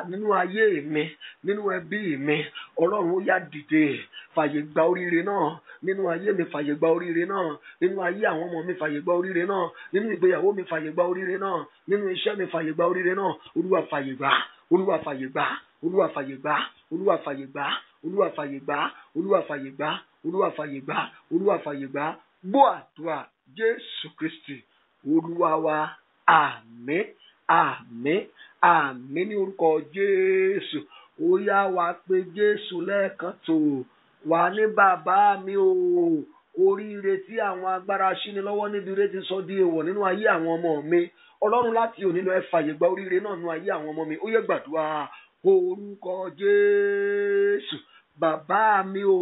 nínú ayé mi, nínú ẹbí mi, Ọlọ́run ó yá dìde, fàyè gba oríire náà nínú ayé mi, fàyè gba oríire náà nínú ayé àwọn ọmọ mi, fàyè gba oríire náà nínú ìgbéyàwó mi, fàyè gba oríire náà nínú iṣẹ́ mi, fàyè gba oríire náà. Olúwa fàyè gbà, Olúwa fàyè gbà, Olúwa fàyè gbà, Olúwa fàyè gbà, Olúwa fàyè gbà, Olúwa fàyè gbà, Olúwa fàyè gbà, Olúwa fàyè gbà. Gbọ́ àdúrà Jésù Kristi Olúwa wa. Àmín, àmín, àmín ní orúkọ Jésù. Ó yá wa pé Jésù lẹ́ẹ̀kan tó wà ní bàbá mi o. Oríire tí àwọn agbára aṣinilọ́wọ́ níbi ìrètí sọ di èèwọ̀ nínú ayé àwọn ọmọ mi. Ọlọ́run láti òní lọ ẹ fàyè gba oríire náà nínú ayé àwọn ọmọ mi. Ó yẹ gbàdúrà orúkọ Jésù. Bàbá mi o,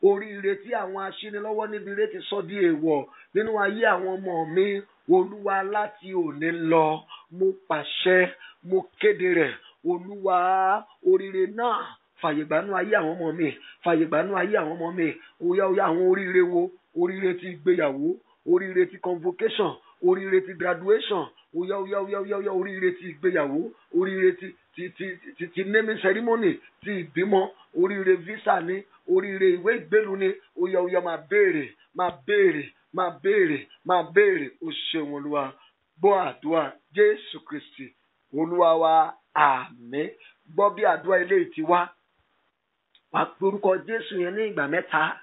oríire tí àwọn aṣinilọ́wọ́ níbi ìrètí sọ di èèwọ̀ nínú ayé àwọn ọmọ mi. Olúwa láti òní lọ mo pàṣẹ, mo kéde rẹ̀. Olúwa, oríire náà fàyè gbà nínú ayé àwọn ọmọ mi, fàyè gbà nínú ayé àwọn ọmọ mi. Ó yá àwọn oríire wo? Oríire ti ìgbéyàwó, oríire ti convocation, oríire ti graduation. Ó yá oríire ti ìgbéyàwó, oríire ti naming ceremony, ti ìbímọ, oríire visa ni, oríire ìwé ìgbélu ni. Ó yá máa béèrè, máa béèrè, máa béèrè, máa béèrè. Ó ṣeun Olúwa. Gbọ́ àdúrà Jésù Kristi Olúwa wa. Àmín. Gbọ́ bí àdúrà eléyìí ti wá. Wàá pe orúkọ Jésù yẹn ní ìgbà 3.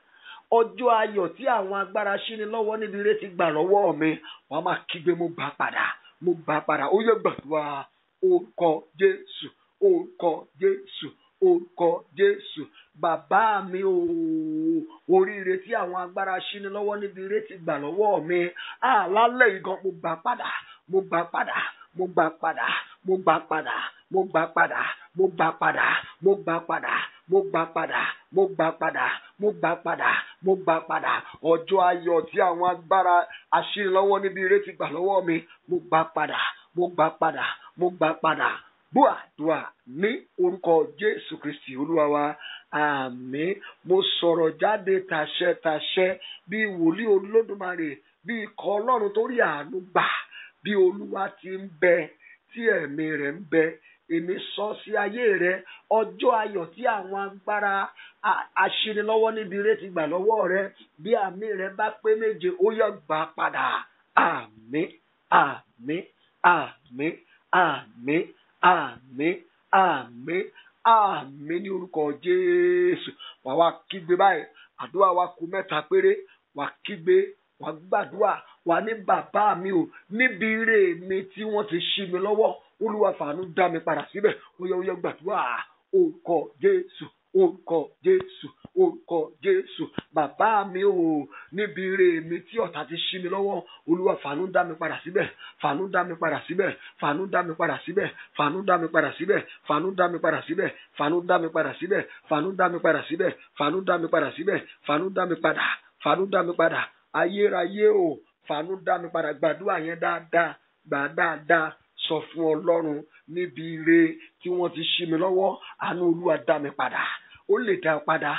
Ọjọ́ ayọ̀ tí àwọn agbára ṣínilọ́wọ́ níbi ìrètí gbà lọ́wọ́ mi, wàá máa kígbe, mo gbà padà, mo gbà padà. Ó yẹ gbàdúrà orúkọ Jésù, orúkọ Jésù, orúkọ Jésù. Bàbá mi o, oríire tí àwọn agbára ṣínilọ́wọ́ níbi ìrètí gbà lọ́wọ́ mi, lálẹ́ yìí gan mo gbà padà, mo gbà padà, mo gbà padà, mo gbà padà, mo gbà padà, mo gbà padà, mo gbà padà, mo gbà padà, mo gbà padà, mo gbà padà, mo gbà padà. Ọjọ́ ayọ̀ tí àwọn agbára aṣínilọ́wọ́ níbi ìrètí gbà lọ́wọ́ mi, mo gbà padà, mo gbà padà, mo gbà padà. Gbọ́ àdúrà ní orúkọ Jésù Kristi Olúwa wa. Àmín. Mo sọ̀rọ̀ jáde tàṣẹ bí wòlíì Olódùmarè, bí ikọ̀ Ọlọ́run tó rí àánú gbà, bí Olúwa ti ń bẹ, tí ẹ̀mí rẹ̀ ń bẹ. Èmi sọ sí ayé rẹ, ọjọ́ ayọ̀ tí àwọn agbára aṣinilọ́wọ́ níbi ìrètí gbà lọ́wọ́ rẹ, bí àmì rẹ bá pé 7, ó yẹ gbà padà. Àmín, àmín, àmín, àmín, àmín, àmín, àmín ní orúkọ Jésù. Wà wá kígbe báyìí, àdúrà wa kù 3 péré. Wà kígbe, wà gbàdúrà, wà ní bàbá mi o, níbi ire mi tí wọ́n ti ṣí mi lọ́wọ́, Olúwa fàánú dá mi padà síbẹ̀. Ó yẹ gbàdúrà orúkọ Jésù, orúkọ Jésù, orúkọ Jésù. Bàbá mi o, níbi ire mi tí ọ̀tá ti ṣí mi lọ́wọ́, Olúwa fàánú dá mi padà síbẹ̀, fàánú dá mi padà síbẹ̀, fàánú dá mi padà síbẹ̀, fàánú dá mi padà síbẹ̀, fàánú dá mi padà síbẹ̀, fàánú dá mi padà síbẹ̀, fàánú dá mi padà síbẹ̀, fàánú dá mi padà síbẹ̀, fàánú dá mi padà, fàánú dá mi padà. Ayérayé o, fàánú dá mi padà. Gbàdúrà yẹn dáadáa, gbà dáadáa. Sọ fún Ọlọ́run, níbi ire tí wọ́n ti ṣí mi lọ́wọ́, àánú Olúwa dá mi padà. Ó lè dá padà.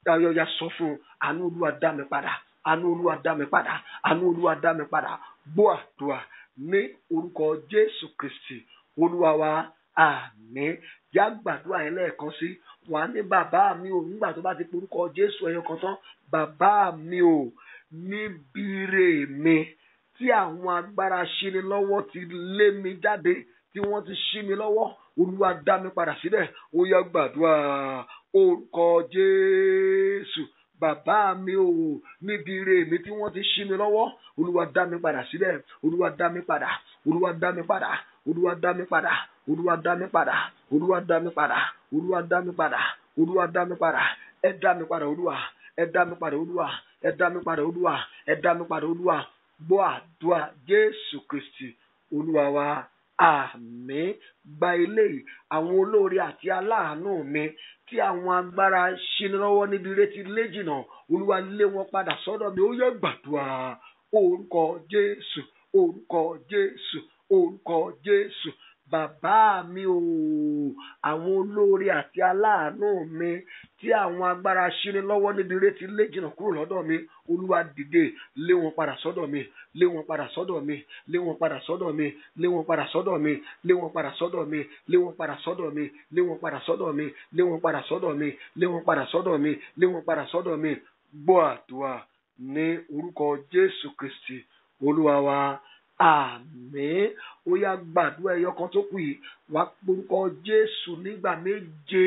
Ayọ̀yà sọ fún, àánú Olúwa dá mi padà, àánú Olúwa dá mi padà, àánú Olúwa dá mi padà. Gbọ́ àdúrà ní orúkọ Jésù Kristi Olúwa wa. àmín. Yá gbàdúrà yẹn lẹ́ẹ̀kan sí. Wà ní bàbá mi ò, nígbà tó bá ti porúkọ Jésù ẹyọ kan tán, bàbá mi ò, níbi ire mi tí àwọn agbára ṣíni lọ́wọ́ ti lé mi jáde, tí wọ́n ti ṣí mi lọ́wọ́, Olúwa dá mi padà síbẹ̀. Ó yá gbàdúrà orúkọ Jésù. Bàbá mi ò, níbi ire mi tí wọ́n ti ṣí mi lọ́wọ́, Olúwa dá mi padà síbẹ̀. Olúwa dá mi padà. Olúwa dá mi padà. Olúwa dá mi padà. Olúwa dá mi padà. Olúwa dá mi padà. Olúwa dá mi padà. Olúwa dá mi padà. Ẹ dá mi padà Olúwa. Ẹ dá mi padà Olúwa. Ẹ dá mi padà Olúwa. Ẹ dá mi padà Olúwa. Gbọ́ àdúrà Jésù Kristi Olúwa wa. Àmín. Gba eléyìí, àwọn olóore àti aláàánú mi tí àwọn agbára ṣíni lọ́wọ́ níbi ire ti lé jìnnà, Olúwa lé wọn padà sọ́dọ̀ mi. Ó yẹ gbàdúrà orúkọ Jésù, orúkọ Jésù, orúkọ Jésù. Bàbá mi ò, àwọn olóore àti aláàánú mi tí àwọn agbára ṣíni lọ́wọ́ níbi ire ti lé jìnnà kúrò lọ́dọ̀ mi, Olúwa dìde, lé wọn padà sọ́dọ̀ mi, lé wọn padà sọ́dọ̀ mi, lé wọn padà sọ́dọ̀ mi, lé wọn padà sọ́dọ̀ mi, lé wọn padà sọ́dọ̀ mi, lé wọn padà sọ́dọ̀ mi, lé wọn padà sọ́dọ̀ mi, lé wọn padà sọ́dọ̀ mi, lé wọn padà sọ́dọ̀ mi, lé wọn padà sọ́dọ̀ mi. Gbọ́ àdúrà ní orúkọ Jésù Kristi Olúwa wa. Àmín. Ó yá gbàdúrà ẹyọ kan tó kù yìí. Wá porúkọ Jésù nígbà méje.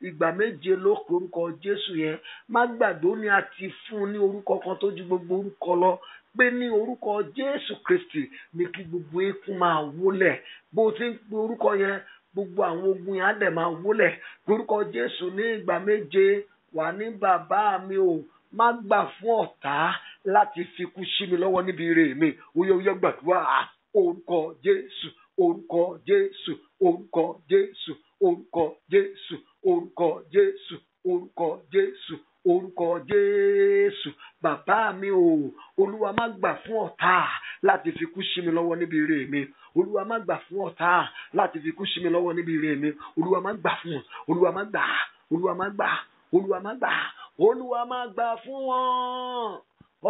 Ìgbà méje ló pe orúkọ Jésù yẹn. Má gbàgbé ó ní a ti fún ní orúkọ kan tó ju gbogbo orúkọ lọ. Pé ní orúkọ Jésù Kristi ní kí gbogbo eékún máa wólẹ̀. Bó ti ń pe orúkọ yẹn, gbogbo àwọn ogun yẹn á dẹ̀ máa wólẹ̀. Orúkọ Jésù ní ìgbà méje. Wà ní bàbá mi ò, má gbà fún ọ̀tá láti fi kú sí mi lọ́wọ́ níbi ire mi. Ó yẹ gbàdúrà orúkọ Jésù, orúkọ Jésù, orúkọ Jésù, orúkọ Jésù, orúkọ Jésù, orúkọ Jésù, orúkọ Jésù. Bàbá mi ò, Olúwa má gbà fún ọ̀tá láti fi kú sí mi lọ́wọ́ níbi ire mi. Olúwa má gbà fún ọ̀tá láti fi kú sí mi lọ́wọ́ níbi ire mi. Olúwa má gbà fún, Olúwa má gbà, Olúwa má gbà, Olúwa má gbà, Olúwa má gbà fún wọn.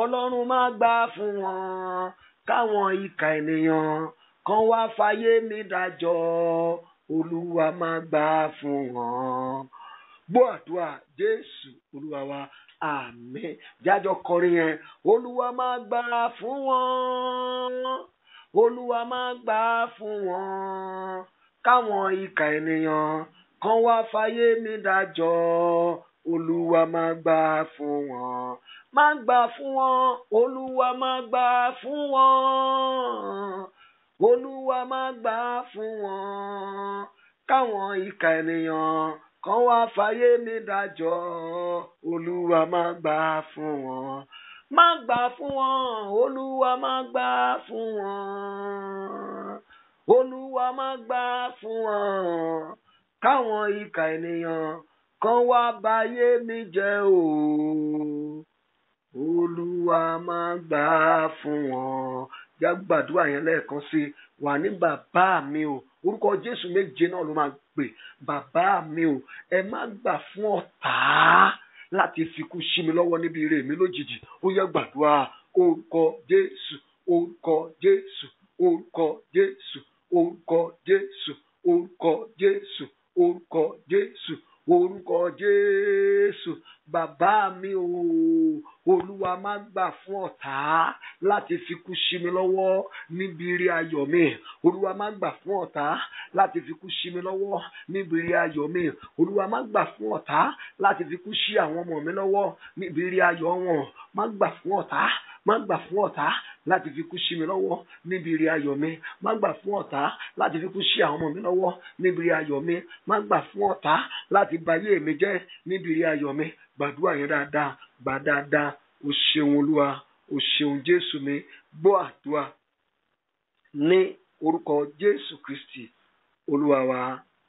Ọlọ́run má gbà fún wọn. Káwọn ìkà ènìyàn kan wá fayé mi dájọ́. Olúwa má gbà fún wọn. Gbọ́ àdúrà Jésù Olúwa wa. Àmín. Jájọ kọrin yẹn. Olúwa má gbà fún wọn. Olúwa má gbà fún wọn. Káwọn ìkà ènìyàn kan wá fayé mi dájọ́. Olúwa má gbà fún wọn. Má gbà fún wọn. Olúwa má gbà fún wọn. Olúwa má gbà fún wọn. Káwọn ìkà ènìyàn kan wá fayé mi dájọ́. Olúwa má gbà fún wọn. Má gbà fún wọn. Olúwa má gbà fún wọn. Olúwa má gbà fún wọn. Káwọn ìkà ènìyàn kan wá báyé mi jẹ́ o. Olúwa má gbà fún wọn. Já gbàdúrà yẹn lẹ́ẹ̀kan sí. Wà ní bàbá mi o. Orúkọ Jésù méje náà ló máa pè. Bàbá mi o, ẹ má gbà fún ọ̀tá láti fi kú sí mi lọ́wọ́ níbi ire mi lójijì. Ó yẹ gbàdúrà orúkọ Jésù, orúkọ Jésù, orúkọ Jésù, orúkọ Jésù, orúkọ Jésù, orúkọ Jésù, orúkọ Jésù. Bàbá mi o, Olúwa má gbà fún ọ̀tá láti fi kú sí mi lọ́wọ́ níbi ire ayọ̀ mi. Olúwa má gbà fún ọ̀tá láti fi kú sí mi lọ́wọ́ níbi ire ayọ̀ mi. Olúwa má gbà fún ọ̀tá láti fi kú sí àwọn ọmọ mi lọ́wọ́ níbi ire ayọ̀ wọn. Má gbà fún ọ̀tá, má gbà fún ọ̀tá láti fi kú sí mi lọ́wọ́ níbi ire ayọ̀ mi. Má gbà fún ọ̀tá láti fi kú sí àwọn ọmọ mi lọ́wọ́ níbi ire ayọ̀ mi. Má gbà fún ọ̀tá láti ba ayé mi jẹ́ níbi ire ayọ̀ mi. Gbàdúrà yẹn dáadáa, gbà dáadáa. O ṣeun Olúwa, o ṣeun Jésù mi. Gbọ́ àdúrà ní orúkọ Jésù Kristi Olúwa wa.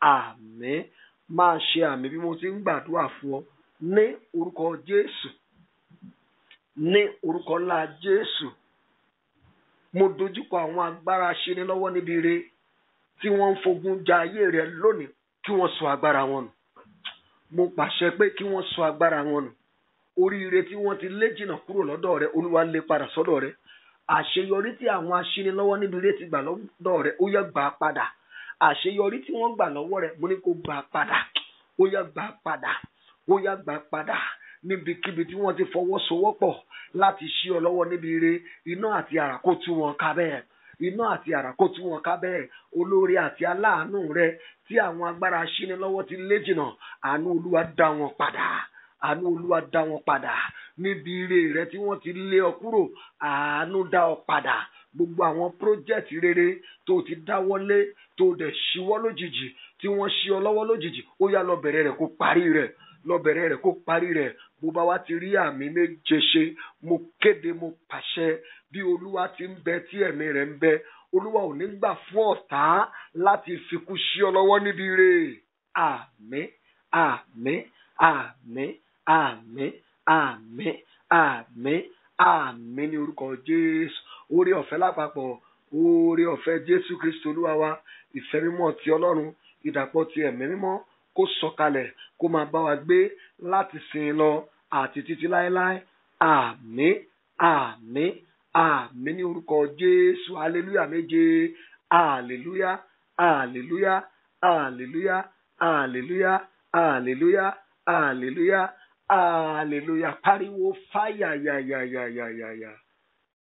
Àmín. Máa ṣe àmì bí mo ti ń gbàdúrà fún ọ ní orúkọ Jésù. Ní orúkọ ńlá Jésù. Mo dojúkọ àwọn agbára aṣenilọ́wọ́ níbi ire tí wọ́n ń fogun ja ayé rẹ lónìí, kí wọ́n sọ agbára wọn nù. Mo pàṣẹ pé kí wọ́n sọ agbára wọn nù. Oríire tí wọ́n ti lé jìnnà kúrò lọ́dọ̀ rẹ, Olúwa lé padà sọ́dọ̀ rẹ. Àṣeyọrí tí àwọn aṣenilọ́wọ́ níbi ire ti gbà lọ́dọ̀ rẹ, ó yẹ gbà padà. àṣeyọrí tí wọ́n gbà lọ́wọ́ rẹ̀ mo ní kó gbà padà. Ó yá gbà padà, ó yá gbà padà. Níbikíbi tí wọ́n ti fọwọ́sowọ́pọ̀ láti ṣí ọ lọ́wọ́ níbi ire, iná àti àrá kó tú wọn ká bẹ́ẹ̀. Iná àti àrá kó tú wọn ká bẹ́ẹ̀. Olóore àti aláàánú rẹ tí àwọn agbára aṣínilọ́wọ́ ti lé jìnnà, àánú Olúwa dá wọn padà. Àánú Olúwa dá wọn padà. Níbi ire rẹ tí wọ́n ti lé ọ kúrò, àánú dá ọ padà. Gbogbo àwọn pírójẹ́tì rere tó ti dáwọ́lé tó dẹ̀ ṣíwọ́ lójijì tí wọ́n ṣí ọ lọ́wọ́ lójijì, ó yá lọ bẹ̀rẹ̀ rẹ̀ kó parí rẹ̀. Lọ bẹ̀rẹ̀ rẹ̀ kó parí rẹ̀. Bó bá wá ti rí àmì méje ṣe, mo kéde, mo pàṣẹ bí Olúwa ti ń bẹ tí ẹ̀mí rẹ̀ ń bẹ, Olúwa ò ní gbà fún ọ̀tá láti fikú ṣí ọ lọ́wọ́ níbi ire. Àmín, àmín, àmín, àmín, àmín, àmín, àmín ní orúkọ Jésù. Oore ọ̀fẹ́ lápapọ̀, oore ọ̀fẹ́ Jésù Kristi Olúwa wa, ìfẹ́ mímọ́ ti Ọlọ́run, ìdàpọ̀ ti ẹ̀mí mímọ́ kó sọ̀kalẹ̀ kó máa bá wa gbé láti sìn lọ àti títí láéláé. Àmín, àmín, àmín ní orúkọ Jésù. Hallelujah méje. Hallelujah, hallelujah, hallelujah, hallelujah, hallelujah, hallelujah, hallelujah. Pariwo fáyà yà yà yà yà yà yà.